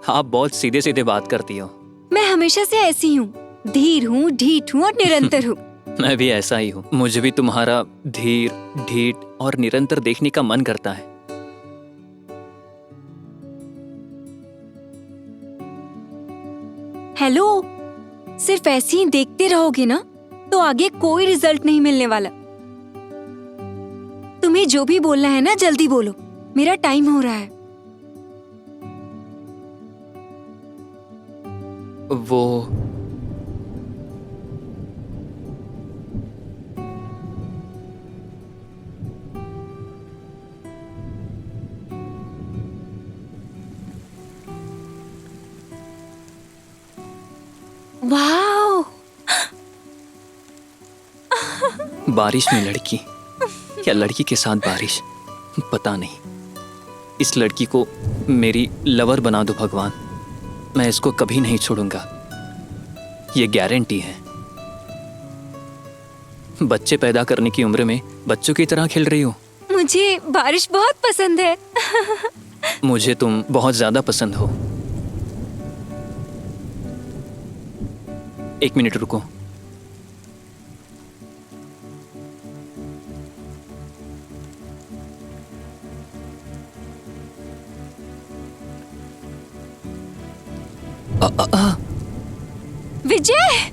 आप बहुत सीधे सीधे बात करती हो। मैं हमेशा से ऐसी हूँ, धीर हूँ, ढीठ हूँ और निरंतर हूँ। मैं भी ऐसा ही हूँ। मुझे भी तुम्हारा धीर, ढीठ और निरंतर देखने का मन करता है। हेलो, सिर्फ ऐसे ही देखते रहोगे ना तो आगे कोई रिजल्ट नहीं मिलने वाला। तुम्हें जो भी बोलना है ना जल्दी बोलो, मेरा टाइम हो रहा है। वो वाओ! बारिश में लड़की या लड़की के साथ बारिश, पता नहीं। इस लड़की को मेरी लवर बना दो भगवान, मैं इसको कभी नहीं छोड़ूंगा, ये गारंटी है। बच्चे पैदा करने की उम्र में बच्चों की तरह खेल रही हो। मुझे बारिश बहुत पसंद है। मुझे तुम बहुत ज्यादा पसंद हो। एक मिनट रुको। विजय!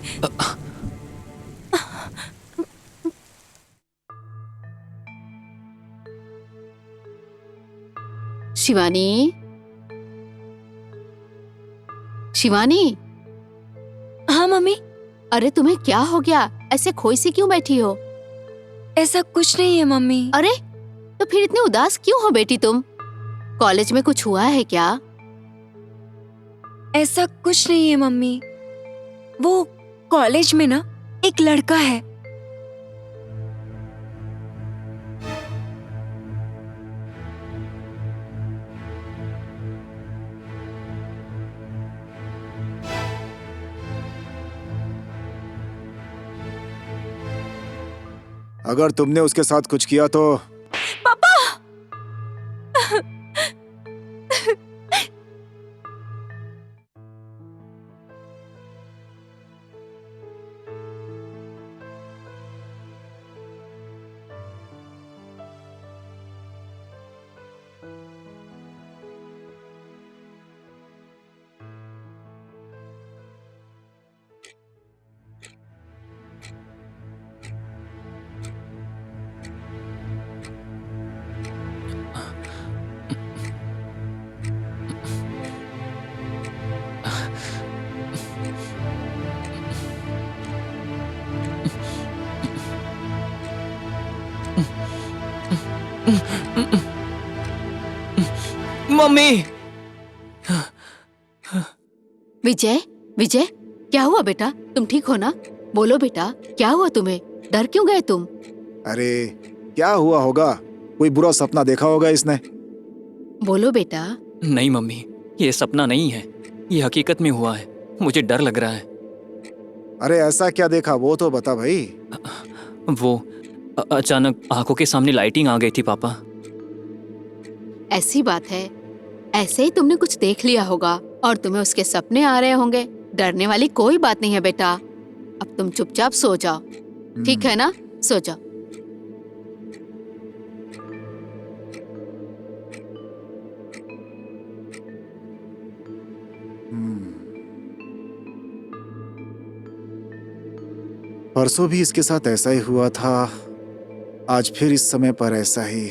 शिवानी, शिवानी। हाँ मम्मी। अरे तुम्हें क्या हो गया, ऐसे खोई सी क्यों बैठी हो? ऐसा कुछ नहीं है मम्मी। अरे तो फिर इतनी उदास क्यों हो बेटी तुम? कॉलेज में कुछ हुआ है क्या? ऐसा कुछ नहीं है मम्मी। वो कॉलेज में ना एक लड़का है। अगर तुमने उसके साथ कुछ किया तो पापा! मम्मी! विजय, विजय, क्या हुआ बेटा? तुम ठीक हो ना? बोलो बेटा, क्या हुआ तुम्हें? डर क्यों गए तुम? अरे क्या हुआ होगा, कोई बुरा सपना देखा होगा इसने। बोलो बेटा। नहीं मम्मी, ये सपना नहीं है, ये हकीकत में हुआ है। मुझे डर लग रहा है। अरे ऐसा क्या देखा, वो तो बता भाई। वो अचानक आंखों के सामने लाइटिंग आ गई थी पापा। ऐसी बात है, ऐसे ही तुमने कुछ देख लिया होगा और तुम्हें उसके सपने आ रहे होंगे। डरने वाली कोई बात नहीं है बेटा। अब तुम चुपचाप सो जाओ, ठीक है ना? सो जाओ। परसों भी इसके साथ ऐसा ही हुआ था, आज फिर इस समय पर ऐसा ही।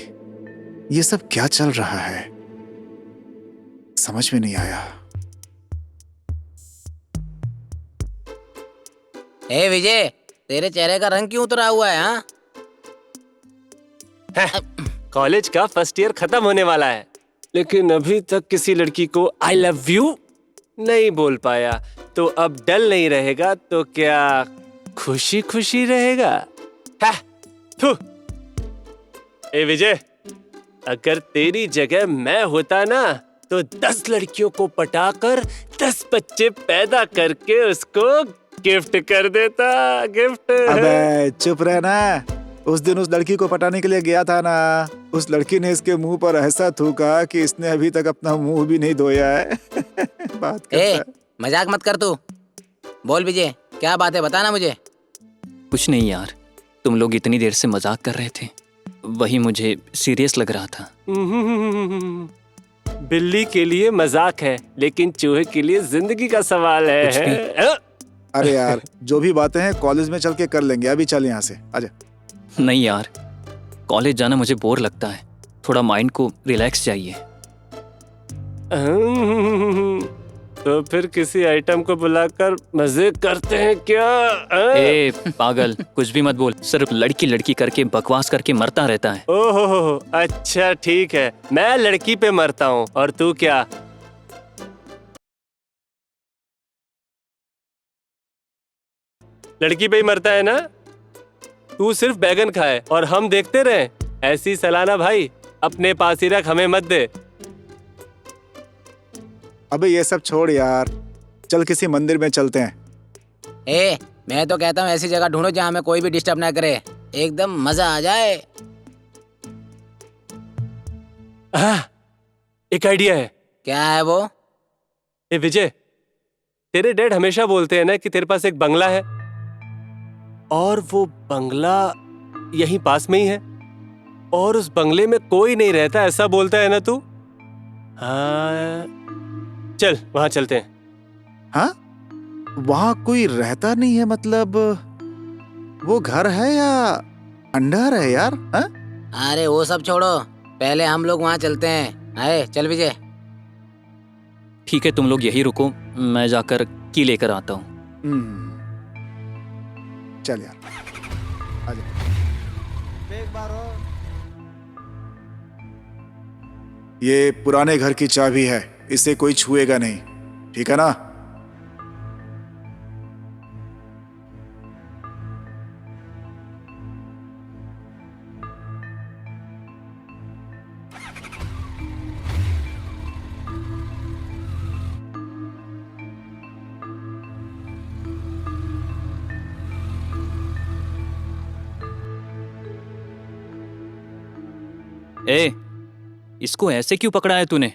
ये सब क्या चल रहा है, समझ में नहीं आया। ए विजय, तेरे चेहरे का रंग क्यों उतरा हुआ है? हाँ, कॉलेज का फर्स्ट ईयर खत्म होने वाला है, लेकिन अभी तक किसी लड़की को आई लव यू नहीं बोल पाया। तो अब डल नहीं रहेगा तो क्या खुशी खुशी रहेगा? थू। ए विजय, अगर तेरी जगह मैं होता ना तो 10 लड़कियों को पटाकर 10 बच्चे पैदा करके उसको गिफ्ट कर देता। गिफ्ट। अबे चुप रह ना। उस दिन उस लड़की को पटाने के लिए गया था ना, उस लड़की ने इसके मुंह पर ऐसा थूका कि इसने अभी तक अपना मुंह भी नहीं धोया है। बात करता है। मजाक मत कर तू। बोल विजय, क्या बात है, बता ना मुझे। कुछ नहीं यार, तुम लोग इतनी देर से मजाक कर रहे थे, वही मुझे सीरियस लग रहा था। बिल्ली के लिए मजाक है, लेकिन चूहे के लिए जिंदगी का सवाल है। अरे यार, जो भी बातें हैं कॉलेज में चल के कर लेंगे, अभी चल यहाँ से, आजा। नहीं यार, कॉलेज जाना मुझे बोर लगता है, थोड़ा माइंड को रिलैक्स चाहिए। तो फिर किसी आइटम को बुलाकर मजे करते हैं क्या? ए पागल, कुछ भी मत बोल, सिर्फ लड़की लड़की करके बकवास करके मरता रहता है। ओहो, अच्छा ठीक है, मैं लड़की पे मरता हूँ और तू क्या? लड़की पे ही मरता है ना? तू सिर्फ बैगन खाए और हम देखते रहे? ऐसी सलाना भाई अपने पास ही रख, हमें मत दे। अबे ये सब छोड़ यार, चल किसी मंदिर में चलते हैं। मैं तो कहता हूँ ऐसी जगह ढूंढो जहाँ हमें कोई भी डिस्टर्ब ना करे, एकदम मजा आ जाए। एक आइडिया है। क्या है वो? ए विजय, तेरे डैड हमेशा बोलते हैं ना कि तेरे पास एक बंगला है, और वो बंगला यहीं पास में ही है, और उस बंगले में कोई नहीं रहता, ऐसा बोलता है ना तू? हाँ, चल वहां चलते हैं। हाँ, वहां कोई रहता नहीं है मतलब वो घर है या खंडहर है यार? हा? अरे वो सब छोड़ो, पहले हम लोग वहाँ चलते हैं। आए चल विजय। ठीक है, तुम लोग यही रुको, मैं जाकर की लेकर आता हूँ। चल यार, आजा। ये पुराने घर की चाबी है, इसे कोई छुएगा नहीं, ठीक है ना? ए, इसको ऐसे क्यों पकड़ा है तूने?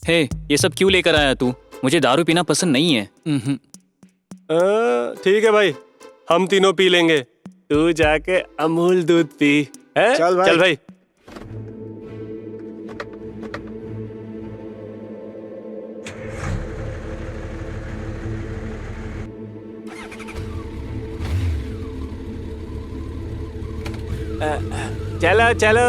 हे, ये सब क्यों लेकर आया तू? मुझे दारू पीना पसंद नहीं है। ठीक है भाई, हम तीनों पी लेंगे, तू जाके अमूल दूध पी। है? चल भाई। चलो चलो।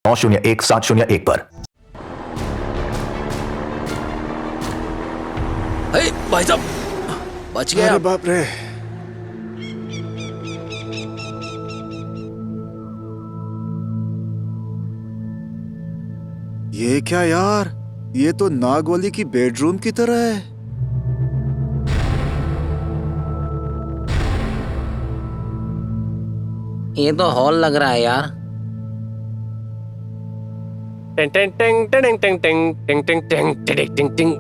नौ 01701 पर। भाई साहब, बच गया। अरे बाप रे, ये क्या यार, ये तो नागवली की बेडरूम की तरह है। ये तो हॉल लग रहा है यार। टिंग टिंग टिंग टिंग टिंग टिंग टिंग टिंग टिंग टिंग टिंग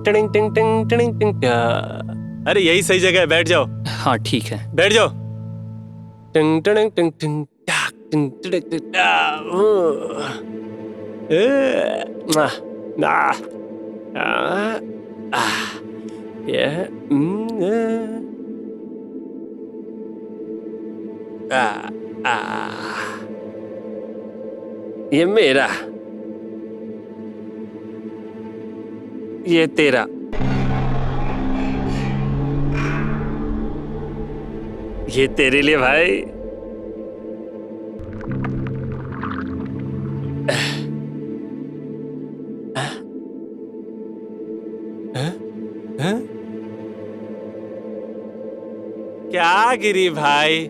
टिंग टिंग टिंग टिंग टिंग। अरे यही सही जगह है, बैठ जाओ। हाँ ठीक है। बैठ जाओ। टिंग टिंग टिंग टिंग टिंग टिंग टिंग। ये मेरा, ये तेरा, ये तेरे लिए भाई। क्या गिरी भाई,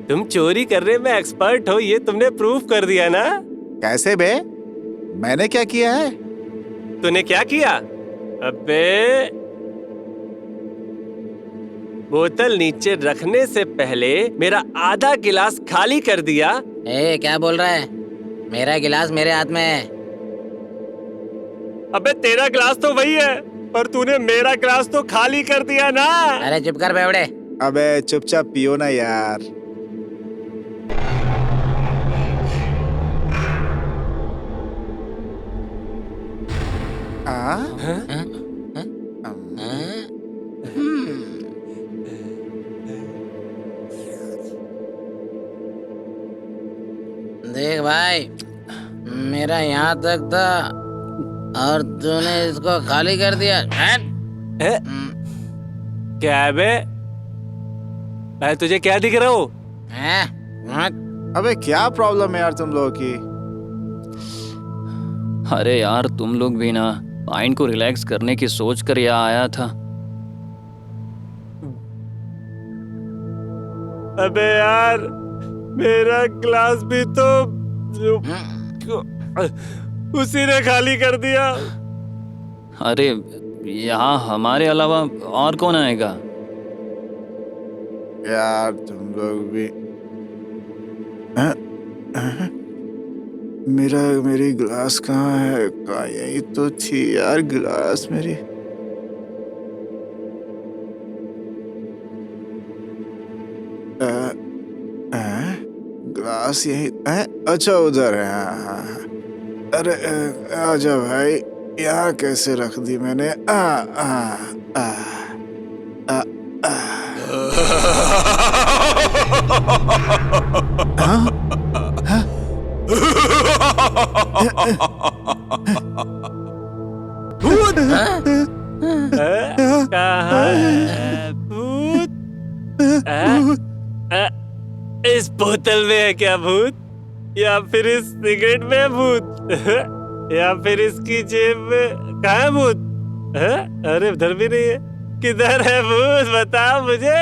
तुम चोरी करने में एक्सपर्ट हो, ये तुमने प्रूफ कर दिया ना। कैसे बे? मैंने क्या किया है? तूने क्या किया? अबे बोतल नीचे रखने से पहले मेरा आधा गिलास खाली कर दिया। ए क्या बोल रहा है? मेरा गिलास मेरे हाथ में है। अबे तेरा गिलास तो वही है, पर तूने मेरा गिलास तो खाली कर दिया ना। अरे चुप कर बेवड़े। अबे चुपचाप पियो ना यार। देख भाई, मेरा यहाँ तक था और तूने इसको खाली कर दिया। क्या है बे? मैं तुझे क्या दिख रहा हूँ? अबे क्या प्रॉब्लम है यार तुम लोगों की? अरे यार तुम लोग भी ना माइंड को रिलैक्स करने की सोच कर यहाँ आया था। अबे यार मेरा गिलास भी तो उसी ने खाली कर दिया। अरे यहाँ हमारे अलावा और कौन आएगा? यार तुम लोग भी। मेरी गिलास कहाँ है? कहाँ? यही तो थी यार गिलास मेरी। गिलास यही है? अच्छा उधर है। हाँ। अरे आजा भाई, यहाँ कैसे रख दी मैंने? भूत? कहाँ है भूत? इस बोतल में है क्या भूत? या फिर इस सिगरेट में है भूत? या फिर इसकी जेब में? कहाँ है भूत? अरे उधर भी नहीं है। किधर है भूत? बताओ मुझे।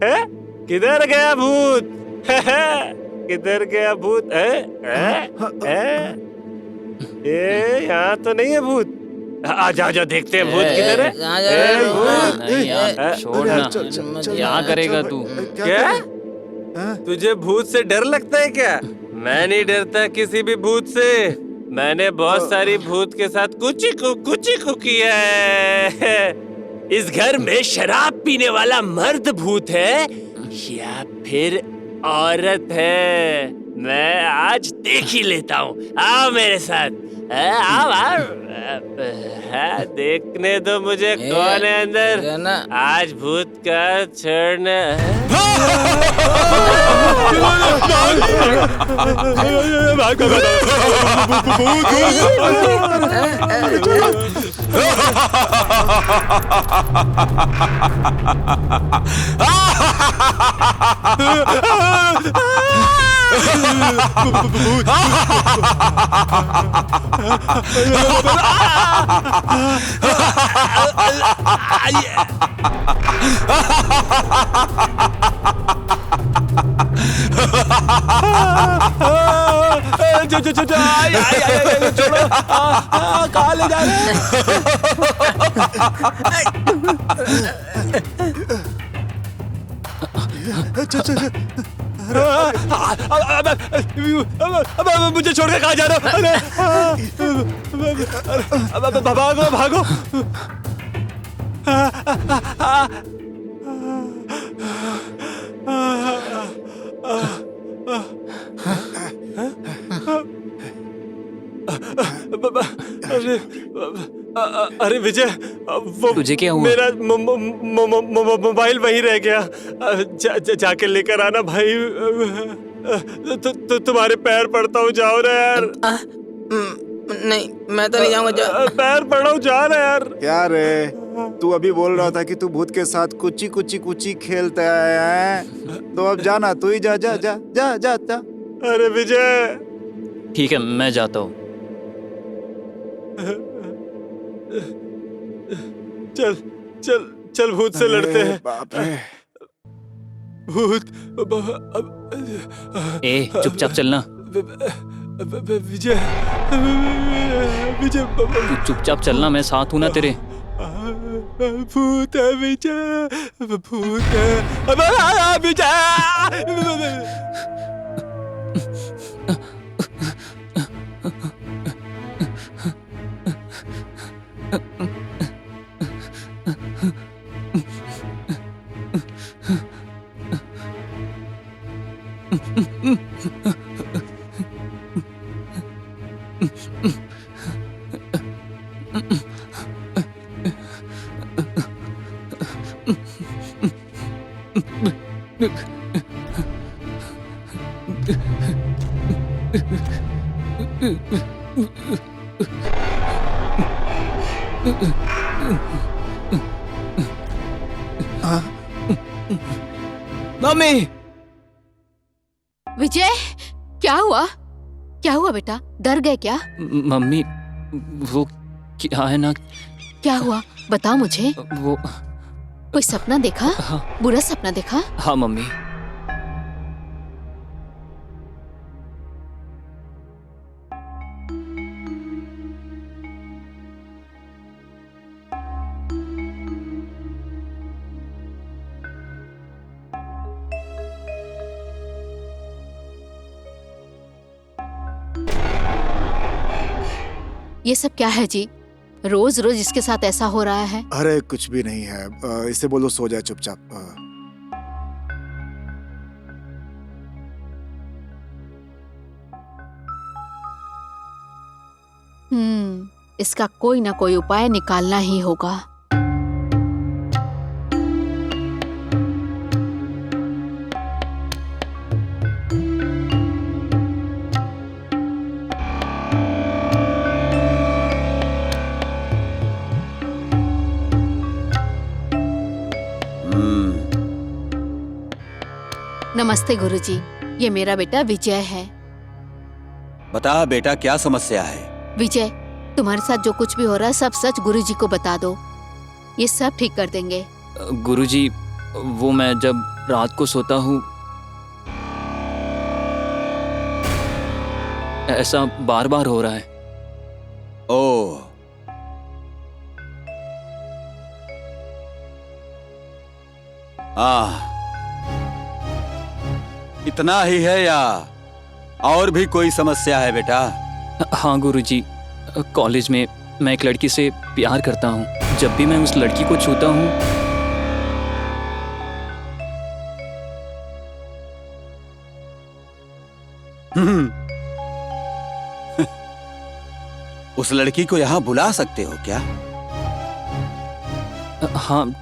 है? किधर गया भूत? किधर गया भूत? ये यहाँ तो नहीं है भूत। आजा आजा देखते हैं भूत किधर है। नहीं यार छोड़ ना, क्या करेगा तू? क्या तुझे भूत से डर लगता है क्या? मैं नहीं डरता किसी भी भूत से। मैंने बहुत सारी भूत के साथ कुछ ही किया है। इस घर में शराब पीने वाला मर्द भूत है या फिर औरत है, मैं आज देख ही लेता हूँ। आओ मेरे साथ। आओ देखने दो मुझे कौन है अंदर। आज भूत का छोड़ना। छोड़ो, कहाँ ले जा रहे मुझे छोड़कर कहाँ जा रहे हो? भागो भागो। अरे विजय, वो तुझे क्या हुआ? मेरा मोबाइल वहीं रह गया। जाके लेकर आना भाई। तुम्हारे पैर पड़ता हूँ, जाओ ना यार। नहीं, मैं तो नहीं जाऊंगा। पैर पड़ रहा हूँ, जा ना यार। क्या रे, तू अभी बोल रहा था कि तू भूत के साथ कुची कुची कुची खेलता है, तो अब जाना, तू ही जा जा जा जा जा जा। अरे विजय, ठीक है, मैं जाता हूँ। चल चल चल, भूत से लड़ते हैं। बाप रे, भूत। ए, चुपचाप चलना। विजय, विजय, तू चुपचाप चलना, मैं साथ हूँ ना तेरे। भूत है विजय, भूत है विजय। मम्मी! विजय, क्या हुआ? क्या हुआ बेटा, डर गए क्या? मम्मी, वो क्या है ना। क्या हुआ, बताओ मुझे। वो कोई सपना देखा? हाँ। बुरा सपना देखा? हाँ मम्मी। ये सब क्या है जी? रोज रोज इसके साथ ऐसा हो रहा है? अरे कुछ भी नहीं है, इसे बोलो सो जाए चुपचाप। इसका कोई ना कोई उपाय निकालना ही होगा। नमस्ते गुरुजी, ये मेरा बेटा विजय है। बता बेटा, क्या समस्या है? विजय, तुम्हारे साथ जो कुछ भी हो रहा है सब सच गुरुजी को बता दो, ये सब ठीक कर देंगे। गुरुजी, वो मैं जब रात को सोता हूँ ऐसा बार बार हो रहा है। ओह, इतना ही है या और भी कोई समस्या है बेटा? हाँ गुरुजी, कॉलेज में मैं एक लड़की से प्यार करता हूँ। जब भी मैं उस लड़की को छूता हूँ उस लड़की को यहाँ बुला सकते हो क्या? हाँ।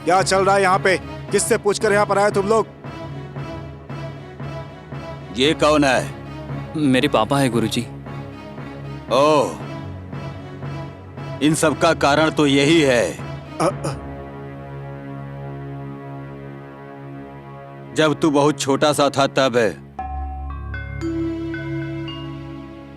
क्या चल रहा है यहाँ पे? किससे पूछकर यहाँ पर आए तुम लोग? ये कौन है? मेरे पापा है गुरुजी। ओह, इन सब का कारण तो यही है। जब तू बहुत छोटा सा था तब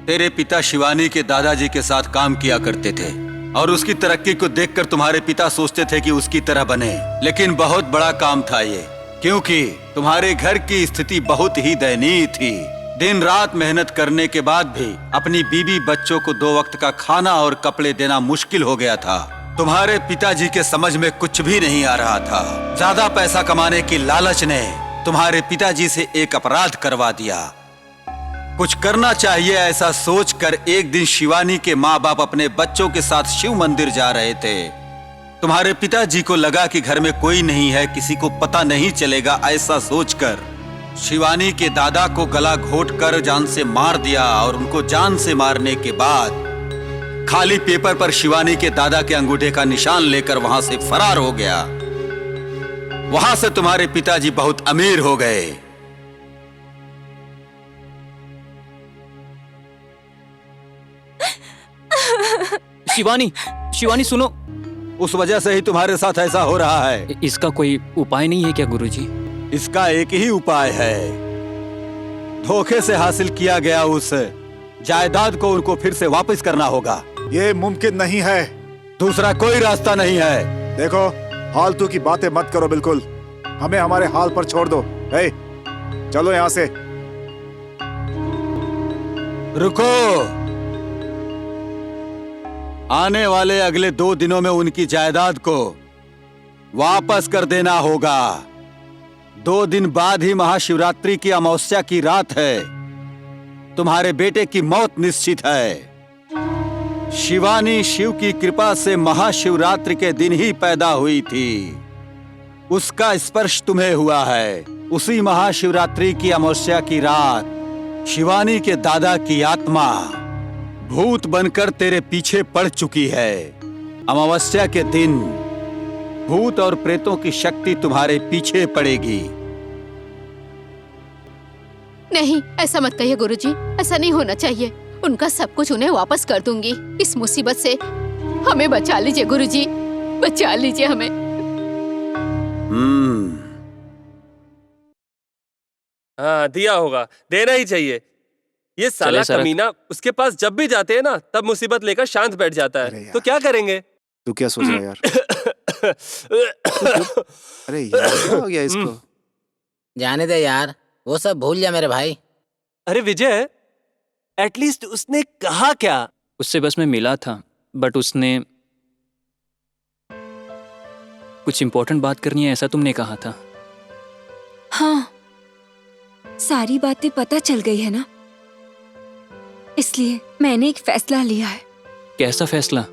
तेरे पिता शिवानी के दादाजी के साथ काम किया करते थे और उसकी तरक्की को देखकर तुम्हारे पिता सोचते थे कि उसकी तरह बने। लेकिन बहुत बड़ा काम था ये, क्योंकि तुम्हारे घर की स्थिति बहुत ही दयनीय थी। दिन रात मेहनत करने के बाद भी अपनी बीवी बच्चों को 2 वक्त का खाना और कपड़े देना मुश्किल हो गया था। तुम्हारे पिताजी के समझ में कुछ भी नहीं आ रहा था। ज्यादा पैसा कमाने की लालच ने तुम्हारे पिताजी से एक अपराध करवा दिया। कुछ करना चाहिए ऐसा सोचकर एक दिन शिवानी के माँ बाप अपने बच्चों के साथ शिव मंदिर जा रहे थे। तुम्हारे पिताजी को लगा कि घर में कोई नहीं है, किसी को पता नहीं चलेगा। ऐसा सोचकर शिवानी के दादा को गला घोंटकर जान से मार दिया और उनको जान से मारने के बाद खाली पेपर पर शिवानी के दादा के अंगूठे का निशान लेकर वहां से फरार हो गया। वहां से तुम्हारे पिताजी बहुत अमीर हो गए। शिवानी, शिवानी सुनो। उस वजह से ही तुम्हारे साथ ऐसा हो रहा है। इसका कोई उपाय नहीं है क्या गुरुजी? इसका एक ही उपाय है। धोखे से हासिल किया गया उस जायदाद को उनको फिर से वापस करना होगा। ये मुमकिन नहीं है। दूसरा कोई रास्ता नहीं है। देखो, फालतू की बातें मत करो। बिल्कुल हमें हमारे हाल पर छोड़ दो। हे, चलो यहाँ से। रुको, आने वाले अगले 2 दिनों में उनकी जायदाद को वापस कर देना होगा। 2 दिन बाद ही महाशिवरात्रि की अमावस्या की रात है। तुम्हारे बेटे की मौत निश्चित है। शिवानी शिव की कृपा से महाशिवरात्रि के दिन ही पैदा हुई थी। उसका स्पर्श तुम्हें हुआ है। उसी महाशिवरात्रि की अमावस्या की रात शिवानी के दादा की आत्मा भूत बनकर तेरे पीछे पड़ चुकी है। अमावस्या के दिन भूत और प्रेतों की शक्ति तुम्हारे पीछे पड़ेगी। नहीं, ऐसा मत कहिए गुरुजी, ऐसा नहीं होना चाहिए। उनका सब कुछ उन्हें वापस कर दूंगी। इस मुसीबत से हमें बचा लीजिए गुरुजी, बचा लीजिए हमें। हाँ, दिया होगा, देना ही चाहिए। ये साला कमीना उसके पास जब भी जाते हैं ना, तब मुसीबत लेकर शांत बैठ जाता है। तो क्या करेंगे? तू क्या सोच रहा है यार? अरे यार, क्या हो गया इसको? जाने दे यार, वो सब भूल जा मेरे भाई। अरे विजय, एटलीस्ट उसने कहा क्या? उससे बस मैं मिला था, बट उसने कुछ इम्पोर्टेंट बात करनी है ऐसा तुमने कहा था। हाँ, सारी बातें पता चल गई है ना, इसलिए मैंने एक फैसला लिया है। कैसा फैसला?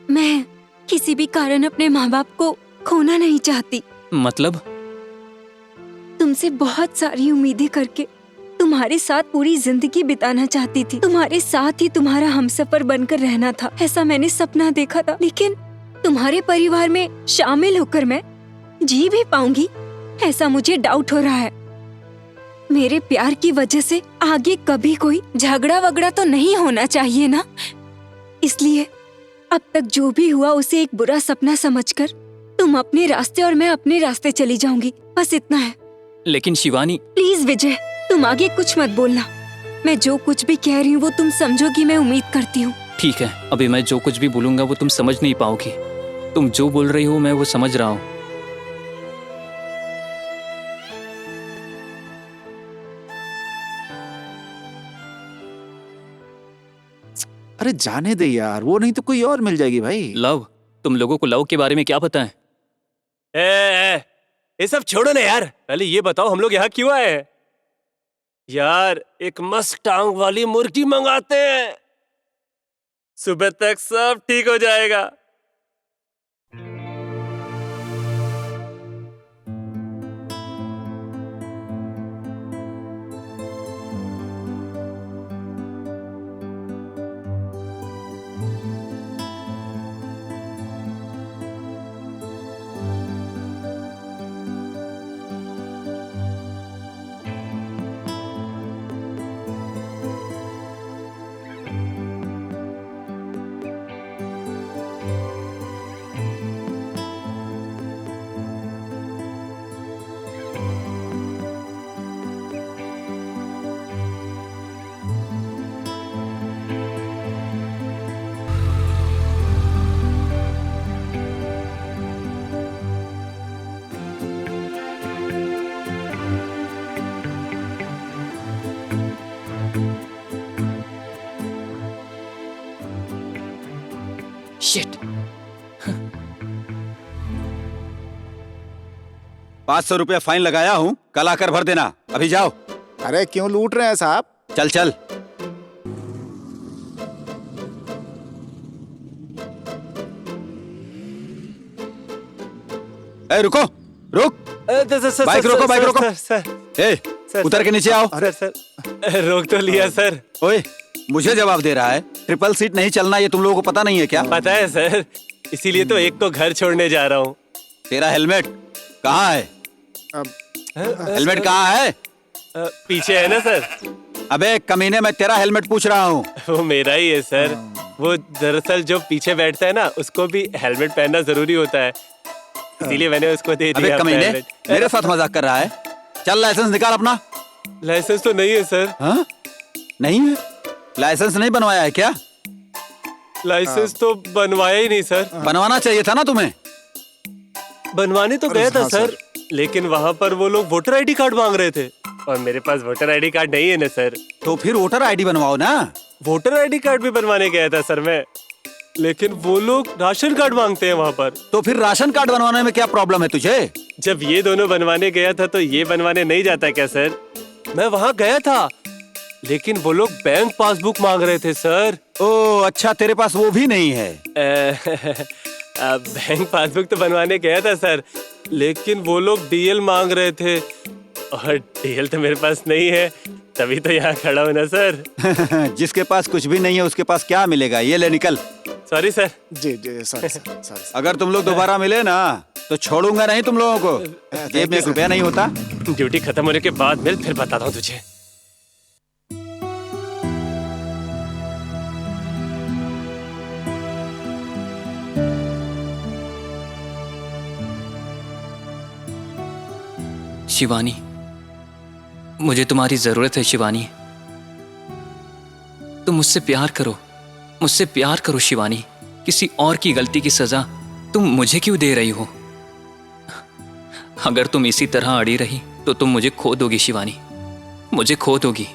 मैं किसी भी कारण अपने माँ बाप को खोना नहीं चाहती। मतलब? तुमसे बहुत सारी उम्मीदें करके तुम्हारे साथ पूरी जिंदगी बिताना चाहती थी। तुम्हारे साथ ही तुम्हारा हमसफर बनकर रहना था, ऐसा मैंने सपना देखा था। लेकिन तुम्हारे परिवार में शामिल होकर मैं जी भी पाऊंगी, ऐसा मुझे डाउट हो रहा है। मेरे प्यार की वजह से आगे कभी कोई झगड़ा वगड़ा तो नहीं होना चाहिए ना। इसलिए अब तक जो भी हुआ उसे एक बुरा सपना समझकर तुम अपने रास्ते और मैं अपने रास्ते चली जाऊंगी, बस इतना है। लेकिन शिवानी, प्लीज विजय, तुम आगे कुछ मत बोलना। मैं जो कुछ भी कह रही हूँ वो तुम समझोगी, मैं उम्मीद करती हूँ। ठीक है, अभी मैं जो कुछ भी बोलूंगा वो तुम समझ नहीं पाओगी। तुम जो बोल रही हो मैं वो समझ रहा हूँ। अरे जाने दे यार, वो नहीं तो कोई और मिल जाएगी भाई। लव, तुम लोगों को लव के बारे में क्या पता है? ये सब छोड़ो ना यार, पहले ये बताओ हम लोग यहाँ क्यों आए हैं? यार, एक मस्त टांग वाली मुर्गी मंगाते हैं, सुबह तक सब ठीक हो जाएगा। शिट। 500 रुपया फाइन लगाया हूँ, कल आकर भर देना। अभी जाओ। अरे क्यों लूट रहे हैं साहब? चल चल। ए रुको, रुक। बाइक रोको, बाइक रोको। ए, उतर के नीचे आओ। अरे सर, रोक तो लिया सर। ओए, मुझे जवाब दे रहा है। ट्रिपल सीट नहीं चलना, ये तुम लोगों को पता नहीं है क्या? पता है सर, इसीलिए तो एक को घर छोड़ने जा रहा हूँ। तेरा हेलमेट कहाँ है? हेलमेट कहाँ है? पीछे है ना सर। अबे कमीने, मैं तेरा हेलमेट पूछ रहा हूँ। वो मेरा ही है सर। वो दरअसल जो पीछे बैठता है ना, उसको भी हेलमेट पहनना जरूरी होता है, इसीलिए मैंने उसको दे दिया। अबे कमीने, मेरे साथ मजाक कर रहा है? चल लाइसेंस निकाल अपना। लाइसेंस तो नहीं है सर। हाँ? नहीं है? लाइसेंस नहीं बनवाया है क्या? लाइसेंस तो बनवाया ही नहीं सर। बनवाना चाहिए था ना तुम्हें। बनवाने तो गया था सर, लेकिन वहाँ पर वो लोग वोटर आईडी कार्ड मांग रहे थे और मेरे पास वोटर आईडी कार्ड नहीं है ना सर। तो फिर वोटर आईडी बनवाओ ना। वोटर आईडी कार्ड भी बनवाने गया था सर मैं, लेकिन वो लोग राशन कार्ड मांगते हैं वहाँ पर। तो फिर राशन कार्ड बनवाने में क्या प्रॉब्लम है तुझे? जब ये दोनों बनवाने गया था तो ये बनवाने नहीं जाता क्या सर? मैं वहाँ गया था, लेकिन वो लोग बैंक पासबुक मांग रहे थे सर। ओह अच्छा, तेरे पास वो भी नहीं है? बैंक पासबुक तो बनवाने गया था सर, लेकिन वो लोग डीएल मांग रहे थे और डीएल तो मेरे पास नहीं है, तभी तो यहाँ खड़ा हूँ ना सर। जिसके पास कुछ भी नहीं है उसके पास क्या मिलेगा? ये ले निकल। Sorry sir. जी जी सॉरी। अगर तुम लोग दोबारा मिले ना तो छोड़ूंगा नहीं तुम लोगों को। जेब में 1 रुपया नहीं होता। ड्यूटी खत्म होने के बाद मिल, फिर बताता हूँ तुझे। शिवानी, मुझे तुम्हारी जरूरत है शिवानी। तुम मुझसे प्यार करो, मुझसे प्यार करो शिवानी। किसी और की गलती की सजा तुम मुझे क्यों दे रही हो? अगर तुम इसी तरह अड़ी रही तो तुम मुझे खो दोगी शिवानी, मुझे खो दोगी।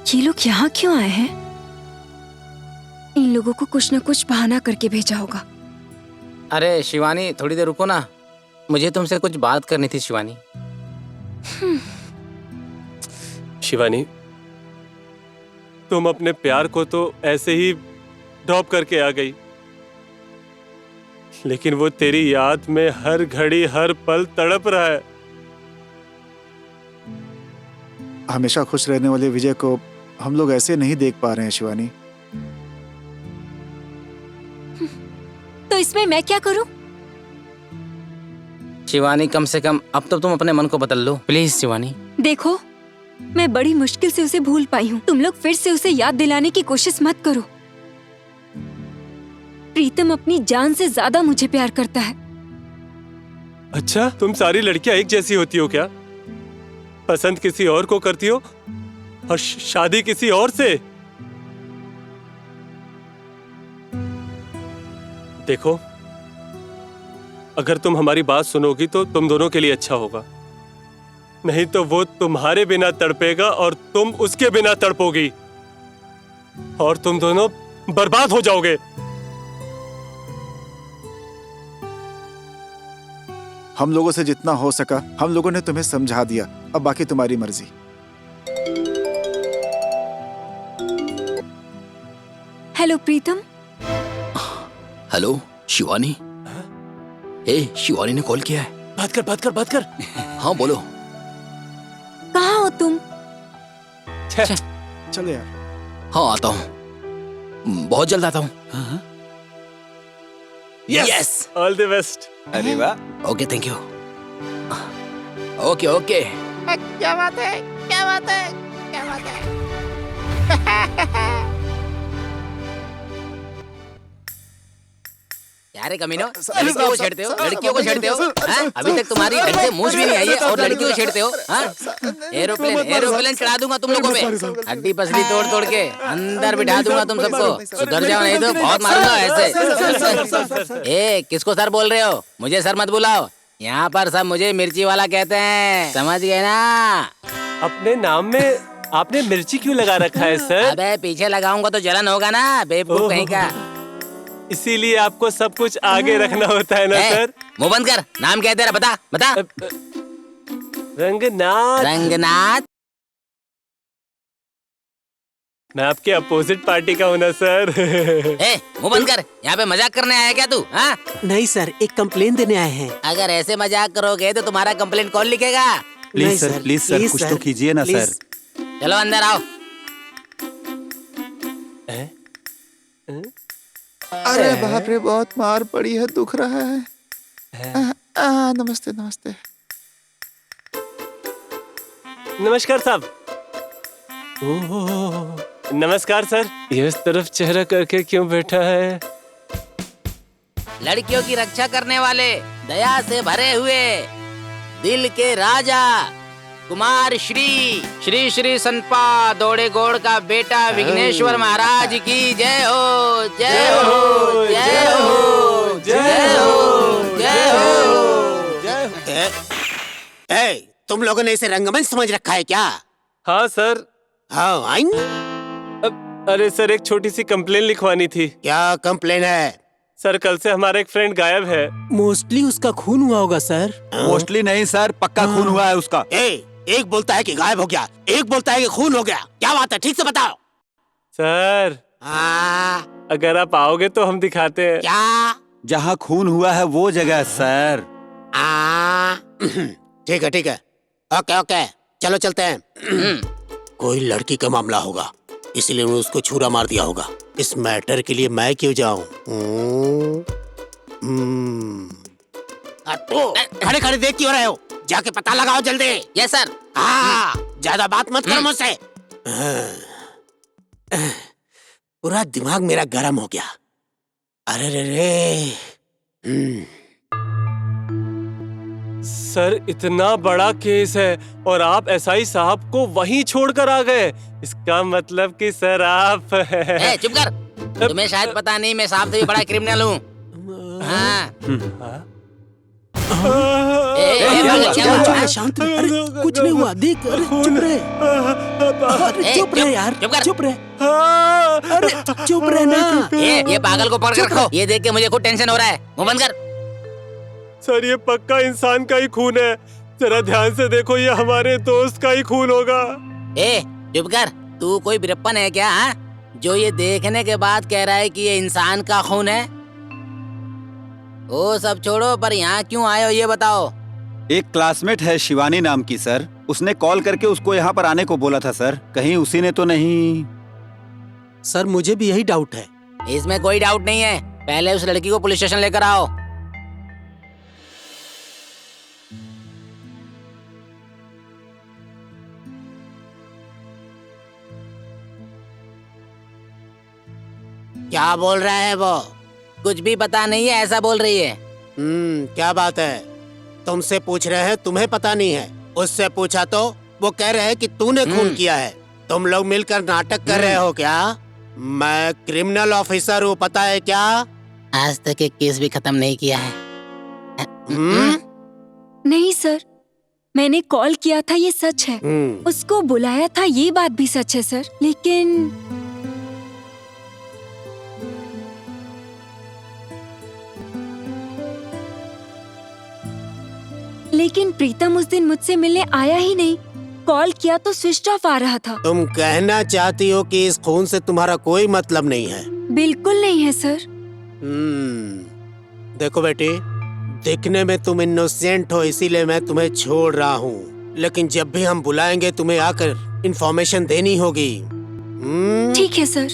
ये लोग यहाँ क्यों आए हैं? इन लोगों को कुछ न कुछ बहाना करके भेजा होगा। अरे शिवानी, थोड़ी देर रुको ना, मुझे तुमसे कुछ बात करनी थी शिवानी। शिवानी, तुम अपने प्यार को तो ऐसे ही ड्रॉप करके आ गई, लेकिन वो तेरी याद में हर घड़ी हर पल तड़प रहा है। हमेशा खुश रहने वाले विजय को हम लोग ऐसे नहीं देख पा रहे हैं शिवानी। तो इसमें मैं क्या करूं? शिवानी, कम से कम अब तो तुम अपने मन को बदल लो प्लीज शिवानी। देखो, मैं बड़ी मुश्किल से उसे भूल पाई हूँ। तुम लोग फिर से उसे याद दिलाने की कोशिश मत करो। प्रीतम अपनी जान से ज्यादा मुझे प्यार करता है। अच्छा, तुम सारी लड़कियां एक जैसी होती हो क्या? पसंद किसी और को करती हो और शादी किसी और से? देखो, अगर तुम हमारी बात सुनोगी तो तुम दोनों के लिए अच्छा होगा, नहीं तो वो तुम्हारे बिना तड़पेगा और तुम उसके बिना तड़पोगी और तुम दोनों बर्बाद हो जाओगे। हम लोगों से जितना हो सका हम लोगों ने तुम्हें समझा दिया, अब बाकी तुम्हारी मर्जी। हेलो प्रीतम। हेलो शिवानी। शिवानी ने कॉल किया है। बात कर। हाँ बोलो। कहाँ हो तुम? चलो यार। हाँ आता हूँ, बहुत जल्द आता हूँ। Yes, all the best. अरे वाह। Okay, thank you. ओके। क्या बात है? क्या रे कमीनो, लड़कियों को छेड़ते हो, लड़कियों को छेड़ते हो, हाँ? अभी तक तुम्हारी ढंग से मूंछ भी नहीं आई है और लड़कियों को छेड़ते हो, हाँ? एरोप्लेन चढ़ा दूंगा तुम लोगों पे, हड्डी पसली तोड़ तोड़ के अंदर बिठा दूंगा तुम सबको, सुधर जाओ नहीं तो बहुत मारूंगा ऐसे। ए, किसको सर बोल रहे हो? मुझे सर मत बुलाओ, यहाँ पर सब मुझे मिर्ची वाला कहते हैं, समझ गए ना? अपने नाम में आपने मिर्ची क्यों लगा रखा है सर? अबे पीछे लगाऊंगा तो जलन होगा ना, बेवकूफ कहीं का। इसीलिए आपको सब कुछ आगे रखना होता है ना सर? मुंह बंद कर, नाम क्या है तेरा, बता बता। रंगनाथ। रंगनाथ? मैं आपके अपोजिट पार्टी का हूँ ना सर। ए, मुंह बंद कर, यहाँ पे मजाक करने आया क्या तू? हाँ? नहीं सर, एक कंप्लेन देने आए हैं। अगर ऐसे मजाक करोगे तो तुम्हारा कंप्लेन कौन लिखेगा? प्लीज सर कुछ तो कीजिए ना सर। चलो अंदर आओ। अरे बाप रे, बहुत मार पड़ी है, दुख रहा है। नमस्ते नमस्ते। नमस्कार साहब। ओह, नमस्कार सर। ये इस तरफ चेहरा करके क्यों बैठा है? लड़कियों की रक्षा करने वाले, दया से भरे हुए, दिल के राजा कुमार श्री श्री श्री संतपा दौड़े गौड़ का बेटा विघ्नेश्वर महाराज की जय हो, जय हो, जय हो, जय हो, जय हो। तुम लोगों ने इसे रंगमंच समझ रखा है क्या? हाँ सर। हाँ, अरे सर, एक छोटी सी कंप्लेन लिखवानी थी। क्या कंप्लेन है? सर, कल से हमारा एक फ्रेंड गायब है। मोस्टली उसका खून हुआ होगा सर। मोस्टली नहीं सर, पक्का खून हुआ है उसका। एक बोलता है कि गायब हो गया, एक बोलता है कि खून हो गया, क्या बात है, ठीक से बताओ। सर, अगर आप आओगे तो हम दिखाते हैं। क्या? जहाँ खून हुआ है वो जगह सर। ठीक है ठीक है, ओके ओके, चलो चलते हैं। कोई लड़की का मामला होगा, इसलिए उन्होंने उसको छुरा मार दिया होगा। इस मैटर के लिए मैं क्यों जाऊं? खड़े खड़े देख क्यों रहे हो? जाके पता लगाओ जल्दी। Yes sir. हाँ, ज्यादा बात मत करो मुझसे। पूरा दिमाग मेरा गर्म हो गया। अरे रे रे। सर, इतना बड़ा केस है और आप एसआई साहब को वहीं छोड़कर आ गए। इसका मतलब कि सर आप चुप कर, तुम्हें शायद पता नहीं मैं साहब से भी बड़ा क्रिमिनल हूँ। शांत रहे, अरे कुछ नहीं हुआ, देख, अरे चुप रहे, अरे चुप रहे यार, चुप रहे, अरे चुप रहे ना। ये पागल को पकड़ के रखो, ये देख के मुझे खुद टेंशन हो रहा है, मुंह बंद कर। सर, ये पक्का इंसान का ही खून है, जरा ध्यान से देखो, ये हमारे दोस्त का ही खून होगा। चुप कर, तू कोई बिरप्पन है क्या, हा? जो ये देखने के बाद कह रहा है कि ये इंसान का खून है? वो सब छोड़ो, पर यहाँ क्यों आए हो ये बताओ। एक क्लासमेट है शिवानी नाम की सर, उसने कॉल करके उसको यहाँ पर आने को बोला था सर, कहीं उसी ने तो नहीं? सर, मुझे भी यही डाउट है। इसमें कोई डाउट नहीं है, पहले उस लड़की को पुलिस स्टेशन लेकर आओ। क्या बोल रहा है वो? कुछ भी पता नहीं है ऐसा बोल रही है। क्या बात है? तुमसे पूछ रहे हैं, तुम्हें पता नहीं है। उससे पूछा तो वो कह रहे हैं कि तूने खून किया है। तुम लोग मिलकर नाटक कर रहे हो क्या? मैं क्रिमिनल ऑफिसर हूँ, पता है क्या? आज तक एक केस भी खत्म नहीं किया है। नहीं सर, मैंने कॉल किया था, ये सच है। उसको बुलाया था, ये बात भी सच है सर, लेकिन प्रीतम उस दिन मुझसे मिलने आया ही नहीं। कॉल किया तो स्विच ऑफ आ रहा था। तुम कहना चाहती हो कि इस खून से तुम्हारा कोई मतलब नहीं है? बिल्कुल नहीं है सर। देखो बेटी, दिखने में तुम इनोसेंट हो, इसीलिए मैं तुम्हें छोड़ रहा हूँ, लेकिन जब भी हम बुलाएंगे तुम्हें आकर इंफॉर्मेशन देनी होगी। ठीक है सर।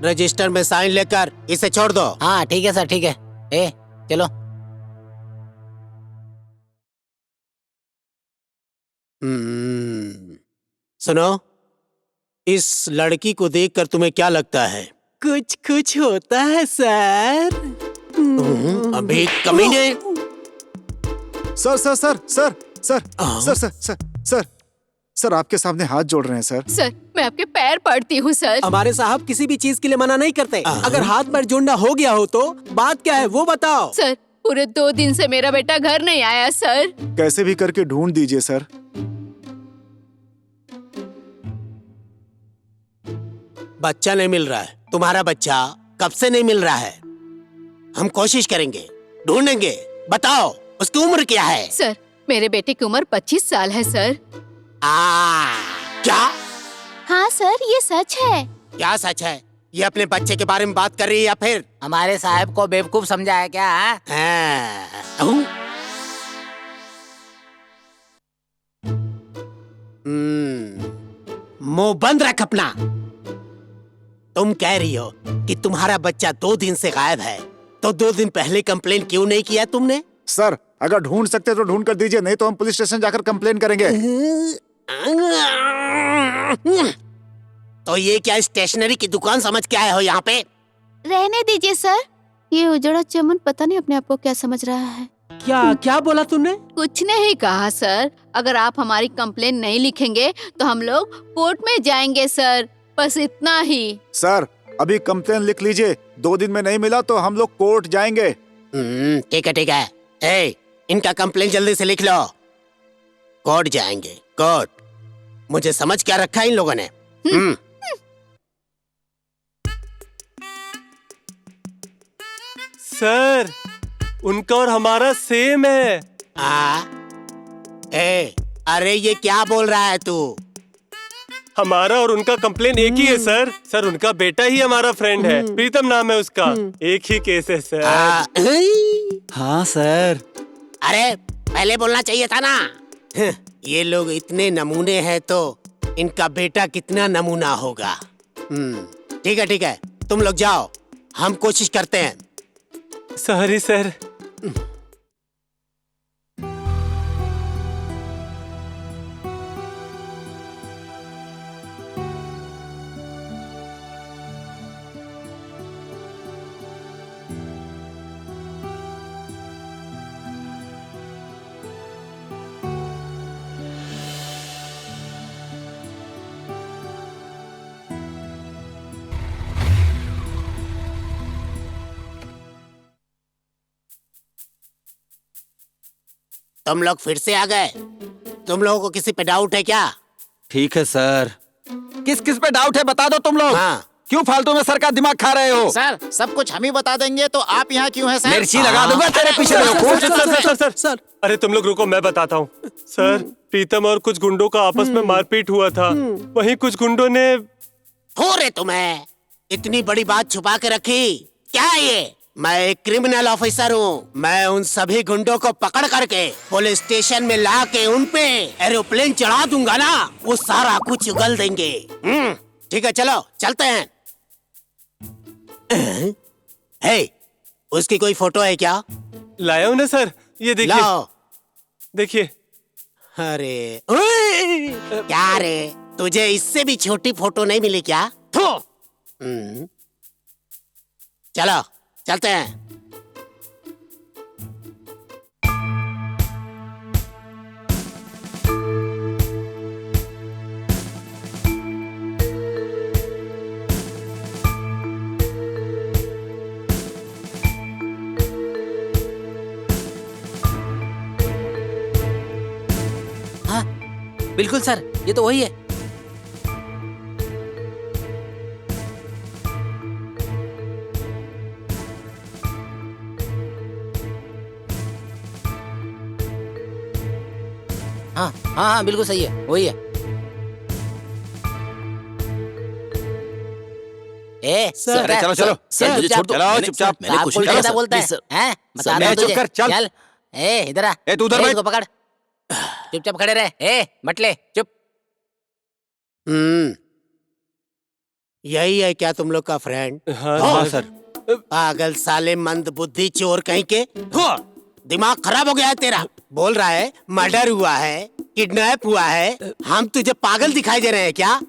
रजिस्टर में साइन लेकर इसे छोड़ दो। हाँ ठीक है सर, ठीक है। चलो। सुनो, इस लड़की को देखकर तुम्हें क्या लगता है? कुछ कुछ होता है सर। अभी कमीने। Sir sir sir sir sir sir sir sir sir sir आपके सामने हाथ जोड़ रहे हैं सर। सर मैं आपके पैर पड़ती हूँ सर। हमारे साहब किसी भी चीज के लिए मना नहीं करते। अगर हाथ पैर जोड़ना हो गया हो तो बात क्या है वो बताओ। सर पूरे 2 दिन से मेरा बेटा घर नहीं आया सर। कैसे भी करके ढूंढ दीजिए सर। बच्चा नहीं मिल रहा है। तुम्हारा बच्चा कब से नहीं मिल रहा है? हम कोशिश करेंगे, ढूंढेंगे। बताओ उसकी उम्र क्या है? सर मेरे बेटे की उम्र 25 साल है सर। क्या? हाँ सर ये सच है। क्या सच है? ये अपने बच्चे के बारे में बात कर रही है या फिर हमारे साहब को बेवकूफ समझा है क्या? मुंह बंद रख अपना। तुम कह रही हो कि तुम्हारा बच्चा 2 दिन से गायब है, तो 2 दिन पहले कंप्लेन क्यों नहीं किया तुमने? सर अगर ढूंढ सकते तो ढूंढ कर दीजिए, नहीं तो हम पुलिस स्टेशन जाकर कंप्लेन करेंगे। तो ये क्या स्टेशनरी की दुकान समझ के आए हो यहाँ पे? रहने दीजिए सर। ये उजड़ा चमन पता नहीं अपने आप को क्या समझ रहा है। क्या क्या बोला तुमने? कुछ नहीं कहा सर। अगर आप हमारी कंप्लेन नहीं लिखेंगे तो हम लोग कोर्ट में जाएंगे सर, बस इतना ही। सर अभी कंप्लेन लिख लीजिए, 2 दिन में नहीं मिला तो हम लोग कोर्ट जाएंगे। ठीक है ठीक है। ए, इनका कंप्लेन जल्दी से लिख लो। कोर्ट जाएंगे, कोर्ट। मुझे समझ क्या रखा है इन लोगों ने। सर उनका और हमारा सेम है। अरे ये क्या बोल रहा है तू? हमारा और उनका कंप्लेन एक ही है सर। सर उनका बेटा ही हमारा फ्रेंड है, प्रीतम नाम है उसका। एक ही केस है सर। हाँ सर। अरे पहले बोलना चाहिए था ना। ये लोग इतने नमूने हैं तो इनका बेटा कितना नमूना होगा। ठीक है तुम लोग जाओ, हम कोशिश करते हैं। Sorry sir. तुम लोग फिर से आ गए। तुम लोगों को किसी पे डाउट है क्या? ठीक है सर। किस किस पे डाउट है बता दो तुम लोग। क्यों फालतू में सर का दिमाग खा रहे हो? सर सब कुछ हम ही बता देंगे तो आप यहाँ क्यों हैं सर? मिर्ची लगा दूंगा तेरे पीछे। सर अरे तुम लोग रुको, मैं बताता हूँ। सर प्रीतम और कुछ गुंडों का आपस में मारपीट हुआ था। वहीं कुछ गुंडों ने। हो रे तुम्हें इतनी बड़ी बात छुपा के रखी क्या? ये मैं एक क्रिमिनल ऑफिसर हूँ। मैं उन सभी गुंडों को पकड़ करके पुलिस स्टेशन में ला के उन पे एरोप्लेन चढ़ा दूंगा ना, वो सारा कुछ उगल देंगे। ठीक है चलो चलते हैं। हे, उसकी कोई फोटो है क्या? लाया हूं ना सर, ये देखिए। लाओ। देखिए। अरे क्या रे, तुझे इससे भी छोटी फोटो नहीं मिली क्या? चलो चलते हैं। हाँ बिल्कुल सर, ये तो वही है। हाँ हाँ हाँ बिल्कुल सही है, वही है। सर चलो चलो सर छोड़ दो। चलो चुपचाप। मैंने कुछ नहीं कहा बोलता है। हैं? बता दो चुप कर चल। चल इधर आ। तू उधर बैठ। इसको पकड़। चुपचाप खड़े रहे। मटले चुप। यही है क्या तुम लोग का फ्रेंड? हाँ सर। पागल साले मंद बुद्धि चोर कहीं के। दिमाग खराब हो गया है तेरा। बोल रहा है मर्डर हुआ है, किडनैप हुआ है। हम तुझे पागल दिखाई दे रहे हैं क्या?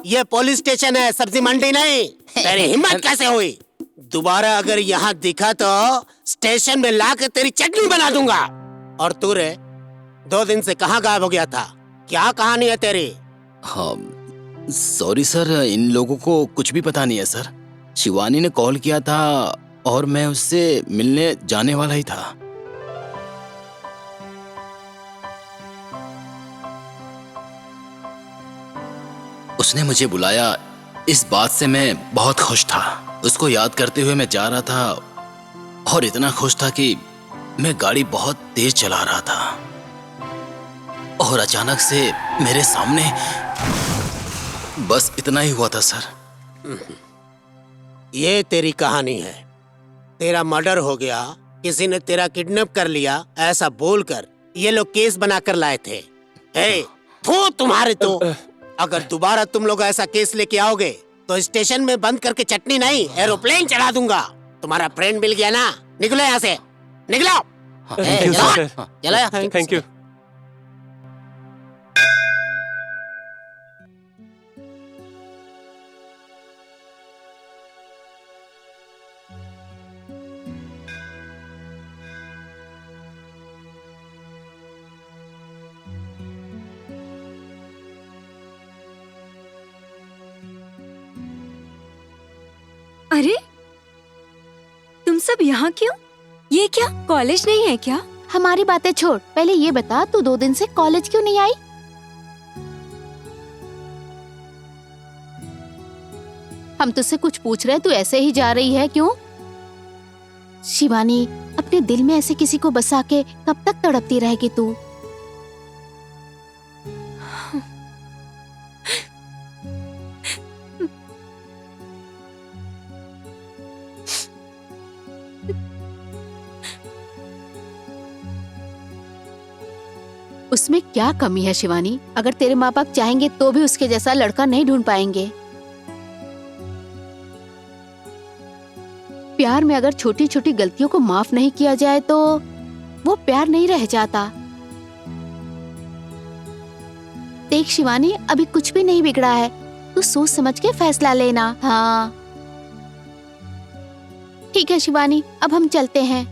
ये पुलिस स्टेशन है, सब्जी मंडी नहीं। तेरी हिम्मत कैसे हुई? दोबारा अगर यहाँ दिखा तो स्टेशन में लाके तेरी चटनी बना दूंगा। और तू रे 2 दिन से कहाँ गायब हो गया था? क्या कहानी है तेरी? हाँ सॉरी सर, इन लोगों को कुछ भी पता नहीं है सर। शिवानी ने कॉल किया था और मैं उससे मिलने जाने वाला ही था। उसने मुझे बुलाया, इस बात से मैं बहुत खुश था। उसको याद करते हुए मैं जा रहा था और इतना खुश था कि मैं गाड़ी बहुत तेज चला रहा था और अचानक से मेरे सामने बस इतना ही हुआ था सर। ये तेरी कहानी है। तेरा मर्डर हो गया, किसी ने तेरा किडनैप कर लिया, ऐसा बोलकर ये लोग केस बनाकर लाए थे। थू तुम्हारे तो। अगर दोबारा तुम लोग ऐसा केस लेके आओगे तो स्टेशन में बंद करके चटनी नहीं एरोप्लेन चढ़ा दूंगा। तुम्हारा फ्रेंड मिल गया ना, निकलो यहाँ से, निकलो। Thank you. अरे तुम सब यहाँ क्यों? ये क्या कॉलेज नहीं है क्या? हमारी बातें छोड़, पहले ये बता तू 2 दिन से कॉलेज क्यों नहीं आई? हम तुझसे कुछ पूछ रहे, तू ऐसे ही जा रही है क्यों? शिवानी, अपने दिल में ऐसे किसी को बसा के कब तक तड़पती रहेगी तू? उसमें क्या कमी है शिवानी? अगर तेरे माँ बाप चाहेंगे तो भी उसके जैसा लड़का नहीं ढूंढ पाएंगे। प्यार में अगर छोटी छोटी गलतियों को माफ नहीं किया जाए तो वो प्यार नहीं रह जाता। देख शिवानी, अभी कुछ भी नहीं बिगड़ा है, तू सोच समझ के फैसला लेना। हाँ ठीक है शिवानी, अब हम चलते हैं।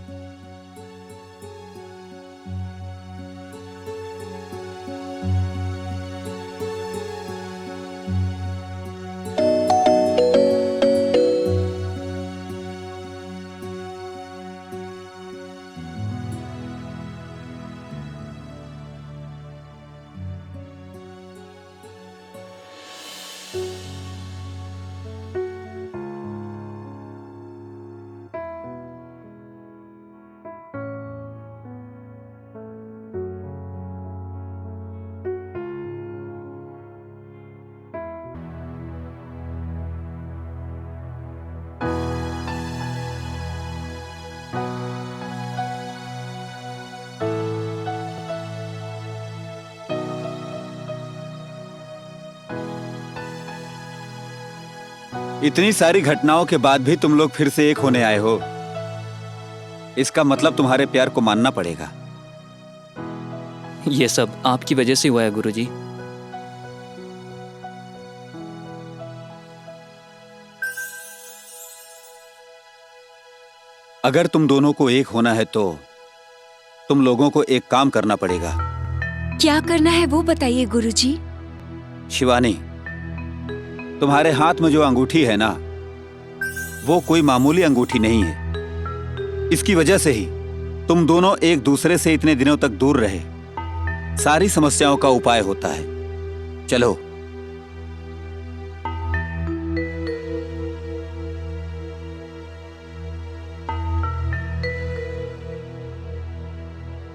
इतनी सारी घटनाओं के बाद भी तुम लोग फिर से एक होने आए हो, इसका मतलब तुम्हारे प्यार को मानना पड़ेगा। ये सब आपकी वजह से हुआ है गुरुजी। अगर तुम दोनों को एक होना है तो तुम लोगों को एक काम करना पड़ेगा। क्या करना है वो बताइए गुरुजी। शिवानी, तुम्हारे हाथ में जो अंगूठी है ना, वो कोई मामूली अंगूठी नहीं है। इसकी वजह से ही तुम दोनों एक दूसरे से इतने दिनों तक दूर रहे। सारी समस्याओं का उपाय होता है। चलो।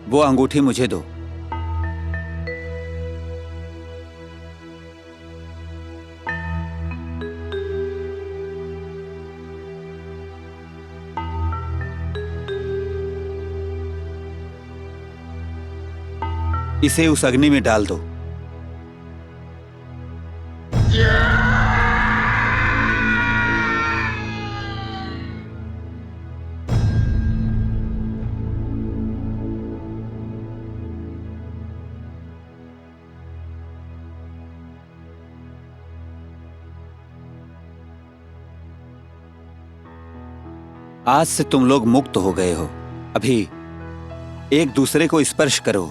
वो अंगूठी मुझे दो। इसे उस अग्नि में डाल दो। आज से तुम लोग मुक्त हो गए हो। अभी एक दूसरे को स्पर्श करो।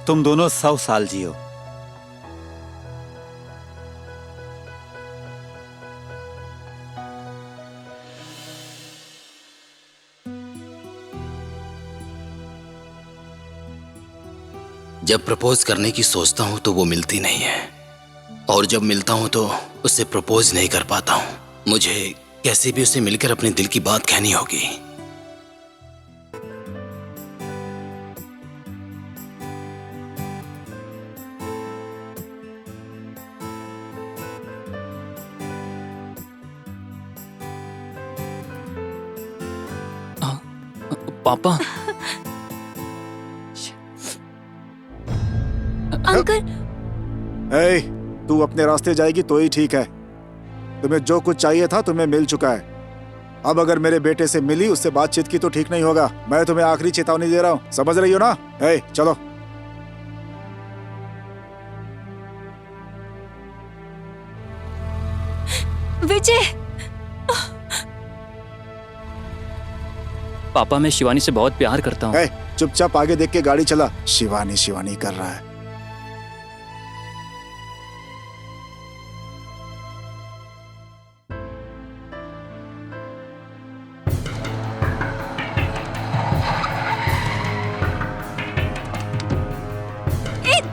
तुम दोनों 100 साल जियो। जब प्रपोज करने की सोचता हूं तो वो मिलती नहीं है, और जब मिलता हूं तो उससे प्रपोज नहीं कर पाता हूं। मुझे कैसे भी उसे मिलकर अपने दिल की बात कहनी होगी। पापा। अंकल। ए, तू अपने रास्ते जाएगी तो ही ठीक है। तुम्हें जो कुछ चाहिए था तुम्हें मिल चुका है। अब अगर मेरे बेटे से मिली, उससे बातचीत की तो ठीक नहीं होगा। मैं तुम्हें आखिरी चेतावनी दे रहा हूँ, समझ रही हो ना? ए, चलो। विजय। पापा, मैं शिवानी से बहुत प्यार करता हूँ। चुपचाप आगे देख के गाड़ी चला। शिवानी शिवानी कर रहा है।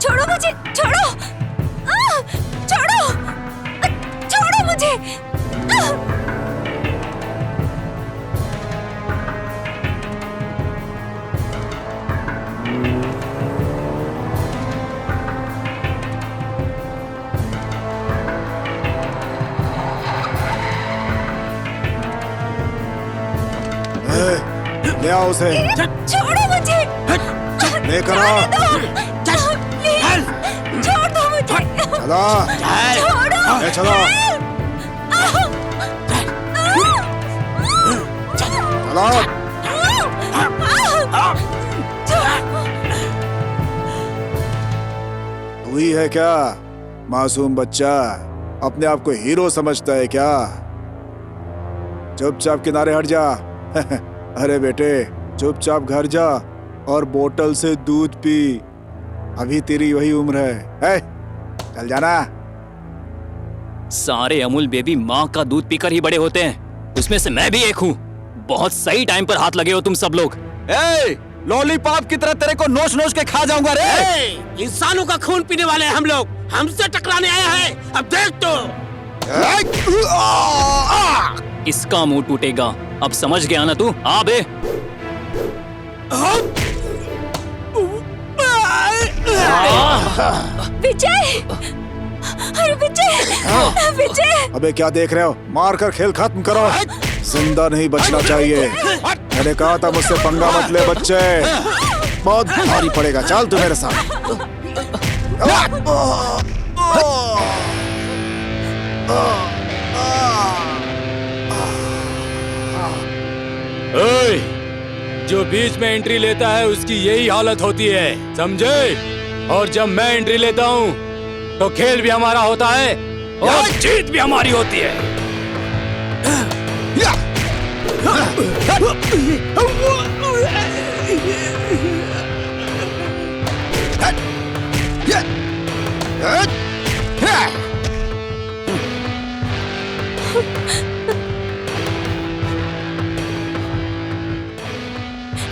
छोड़ो मुझे, छोड़ो। छोड़ो, छोड़ो मुझे। ले आओ उसे। छोड़ो मुझे। लेकर आओ। छोड़ दो मुझे। चला। छोड़ो। ले चलो। चलो। तू ही है क्या मासूम बच्चा? अपने आप को हीरो समझता है क्या? चुपचाप किनारे हट जा। अरे बेटे, चुपचाप घर जा और बोतल से दूध पी। अभी तेरी वही उम्र है। चल जाना। सारे अमूल बेबी माँ का दूध पीकर ही बड़े होते हैं, उसमें से मैं भी एक हूँ। बहुत सही टाइम पर हाथ लगे हो तुम सब लोग। लॉलीपॉप की तरह तेरे को नोच नोच के खा जाऊंगा रे। इंसानों का खून पीने वाले हैं हम लोग, हमसे टकराने आया है। अब देख तो। इसका मुंह टूटेगा। अब समझ गया ना तू? आ बे। विजय, अरे विजय, विजय। अबे क्या देख रहे हो? मार कर खेल खत्म करो। जिंदा नहीं बचना चाहिए। मैंने कहा था मुझसे पंगा मत ले बच्चे, बहुत भारी पड़ेगा। चल तू मेरे साथ। जो बीच में एंट्री लेता है उसकी यही हालत होती है, समझे? और जब मैं एंट्री लेता हूँ तो खेल भी हमारा होता है और जीत भी हमारी होती है।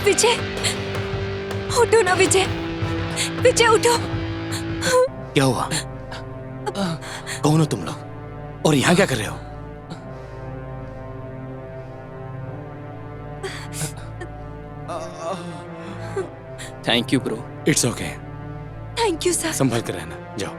विजय, उठो ना विजय। विजय उठो। क्या हुआ? कौन हो तुम लोग और यहाँ क्या कर रहे हो? Thank you bro. It's okay. Thank you sir. संभल कर रहना, जाओ।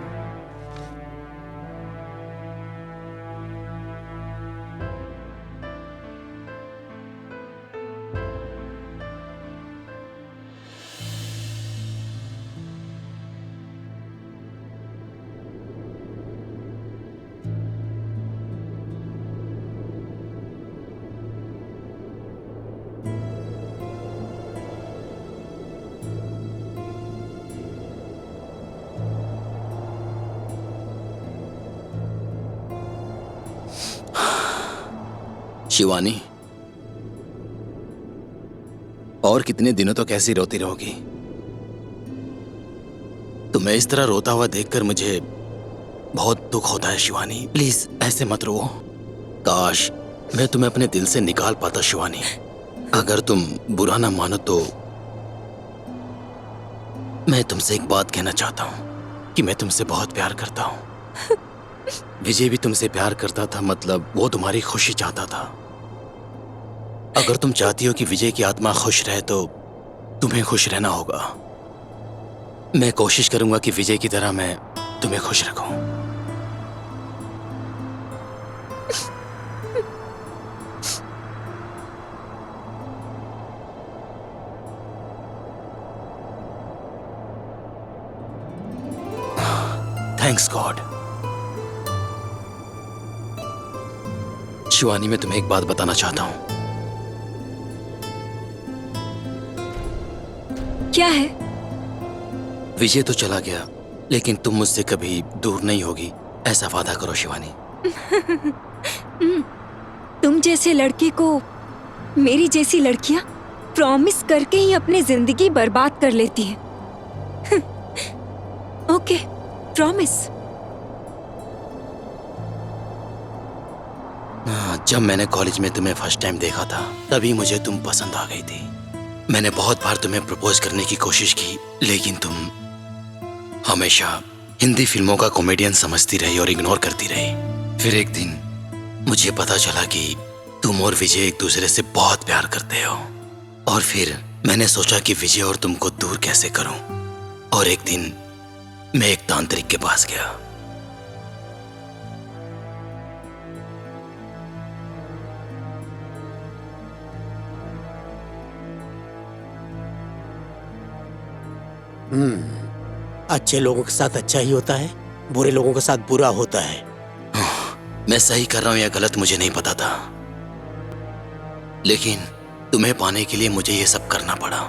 शिवानी, और कितने दिनों तक ऐसी रोती रहोगी? तुम्हें इस तरह रोता हुआ देखकर मुझे बहुत दुख होता है शिवानी। प्लीज ऐसे मत रो। काश मैं तुम्हें अपने दिल से निकाल पाता शिवानी। अगर तुम बुरा ना मानो तो मैं तुमसे एक बात कहना चाहता हूँ कि मैं तुमसे बहुत प्यार करता हूँ। विजय भी तुमसे प्यार करता था, मतलब वो तुम्हारी खुशी चाहता था। अगर तुम चाहती हो कि विजय की आत्मा खुश रहे तो तुम्हें खुश रहना होगा। मैं कोशिश करूंगा कि विजय की तरह मैं तुम्हें खुश रखूं। Thanks God. शिवानी, मैं तुम्हें एक बात बताना चाहता हूं। क्या है? विजय तो चला गया, लेकिन तुम मुझसे कभी दूर नहीं होगी, ऐसा वादा करो शिवानी। तुम जैसे लड़के को मेरी जैसी लड़कियां प्रॉमिस करके ही अपनी जिंदगी बर्बाद कर लेती हैं। Okay, promise. जब मैंने कॉलेज में तुम्हें फर्स्ट टाइम देखा था तभी मुझे तुम पसंद आ गई थी। मैंने बहुत बार तुम्हें प्रपोज करने की कोशिश की, लेकिन तुम हमेशा हिंदी फिल्मों का कॉमेडियन समझती रही और इग्नोर करती रही। फिर एक दिन मुझे पता चला कि तुम और विजय एक दूसरे से बहुत प्यार करते हो, और फिर मैंने सोचा कि विजय और तुमको दूर कैसे करूं। और एक दिन मैं एक तांत्रिक के पास गया। अच्छे लोगों के साथ अच्छा ही होता है, बुरे लोगों के साथ बुरा होता है। मैं सही कर रहा हूं या गलत मुझे नहीं पता था, लेकिन तुम्हें पाने के लिए मुझे ये सब करना पड़ा।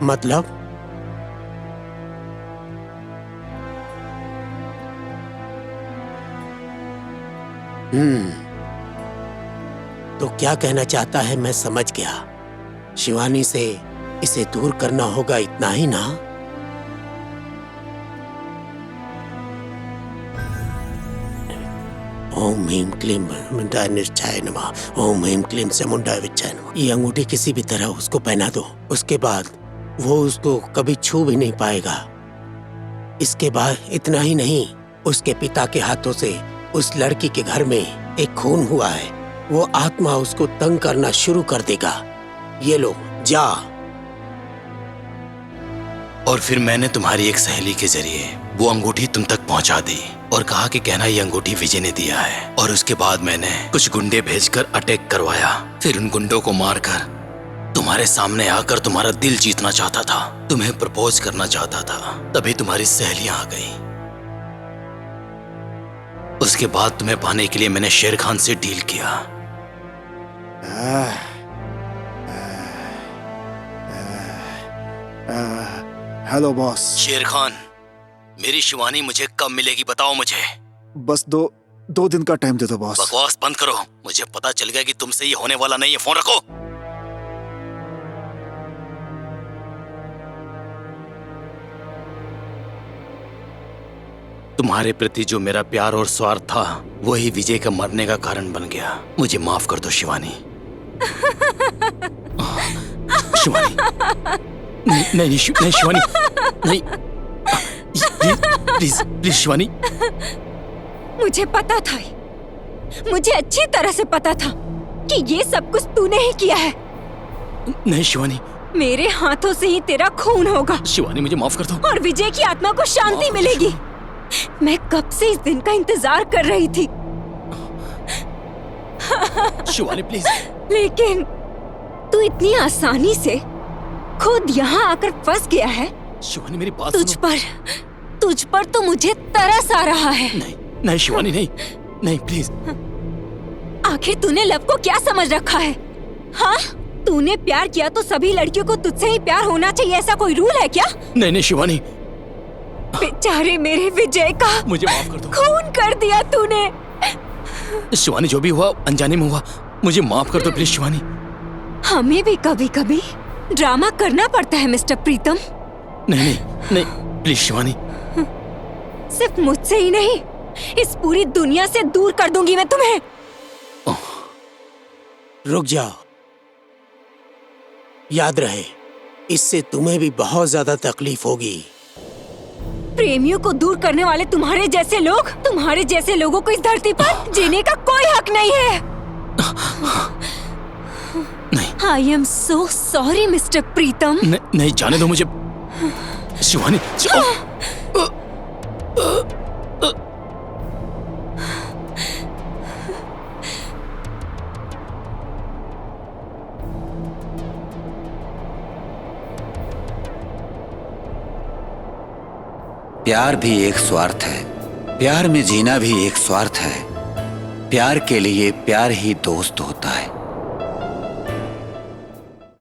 मतलब? तो क्या कहना चाहता है मैं समझ गया। शिवानी से इसे दूर करना होगा, इतना ही ना? ओम ह्रीं क्लीं मुंडानिर्चाय नमः। ओम ह्रीं क्लीं चामुंडाविच्चाय नमः। ये अंगूठी किसी भी तरह उसको पहना दो, उसके बाद वो उसको कभी छू भी नहीं पाएगा। इसके बाद इतना ही नहीं, उसके पिता के हाथों से उस लड़की के घर में एक खून हुआ है, वो आत्मा उसको तंग करना शुरू कर देगा। ये लो, जा। और फिर मैंने तुम्हारी एक सहेली के जरिए वो अंगूठी तुम तक पहुंचा दी और कहा कि कहना ये अंगूठी विजय ने दिया है। और उसके बाद मैंने कुछ गुंडे भेजकर अटैक करवाया। फिर उन गुंडों को मारकर तुम्हारे सामने आकर तुम्हारा दिल जीतना चाहता था, तुम्हें प्रपोज करना चाहता था। तभी तुम्हारी सहेलियां आ गई। उसके बाद तुम्हें पाने के लिए मैंने शेर खान से डील किया। Hello boss. शेर खान, मेरी शिवानी मुझे कब मिलेगी बताओ मुझे। बस दो दिन का टाइम दे दो बॉस। बकवास बंद करो, मुझे पता चल गया कि तुमसे ये होने वाला नहीं है। फोन रखो। तुम्हारे प्रति जो मेरा प्यार और स्वार्थ था वही विजय का मरने का कारण बन गया। मुझे माफ कर दो शिवानी। शिवानी, नहीं शिवानी, नहीं, प्लीज शिवानी। मुझे पता था, मुझे अच्छी तरह से पता था कि ये सब कुछ तूने ही किया है। नहीं शिवानी, मेरे हाथों से ही तेरा खून होगा। शिवानी मुझे माफ कर दो। और विजय की आत्मा को शांति मिलेगी। मैं कब से इस दिन का इंतजार कर रही थी। शिवानी प्लीज। लेकिन तू इतनी आसानी से खुद यहाँ आकर फंस गया है। शिवानी मेरी बात तुझ पर तो मुझे तरस आ रहा है। नहीं शिवानी, नहीं प्लीज। आखिर तूने लव को क्या समझ रखा है? हाँ, तूने प्यार किया तो सभी लड़कियों को तुझसे ही प्यार होना चाहिए, ऐसा कोई रूल है क्या? नहीं शिवानी। बेचारे मेरे विजय का मुझे माफ कर दो। खून कर दिया तूने। शिवानी, जो भी हुआ अनजाने में हुआ, मुझे माफ कर दो प्लीज शिवानी। हमें भी कभी कभी ड्रामा करना पड़ता है मिस्टर प्रीतम। नहीं नहीं नहीं, प्लीज शिवानी। सिर्फ मुझसे ही नहीं, इस पूरी दुनिया से दूर कर दूंगी मैं तुम्हें। रुक जाओ, याद रहे इससे तुम्हें भी बहुत ज्यादा तकलीफ होगी। प्रेमियों को दूर करने वाले तुम्हारे जैसे लोगों को इस धरती पर जीने का कोई हक नहीं है। I am so sorry mister Pritam. नहीं जाने दो मुझे शिवानी। प्यार भी एक स्वार्थ है, प्यार में जीना भी एक स्वार्थ है। प्यार के लिए प्यार ही दोस्त होता है।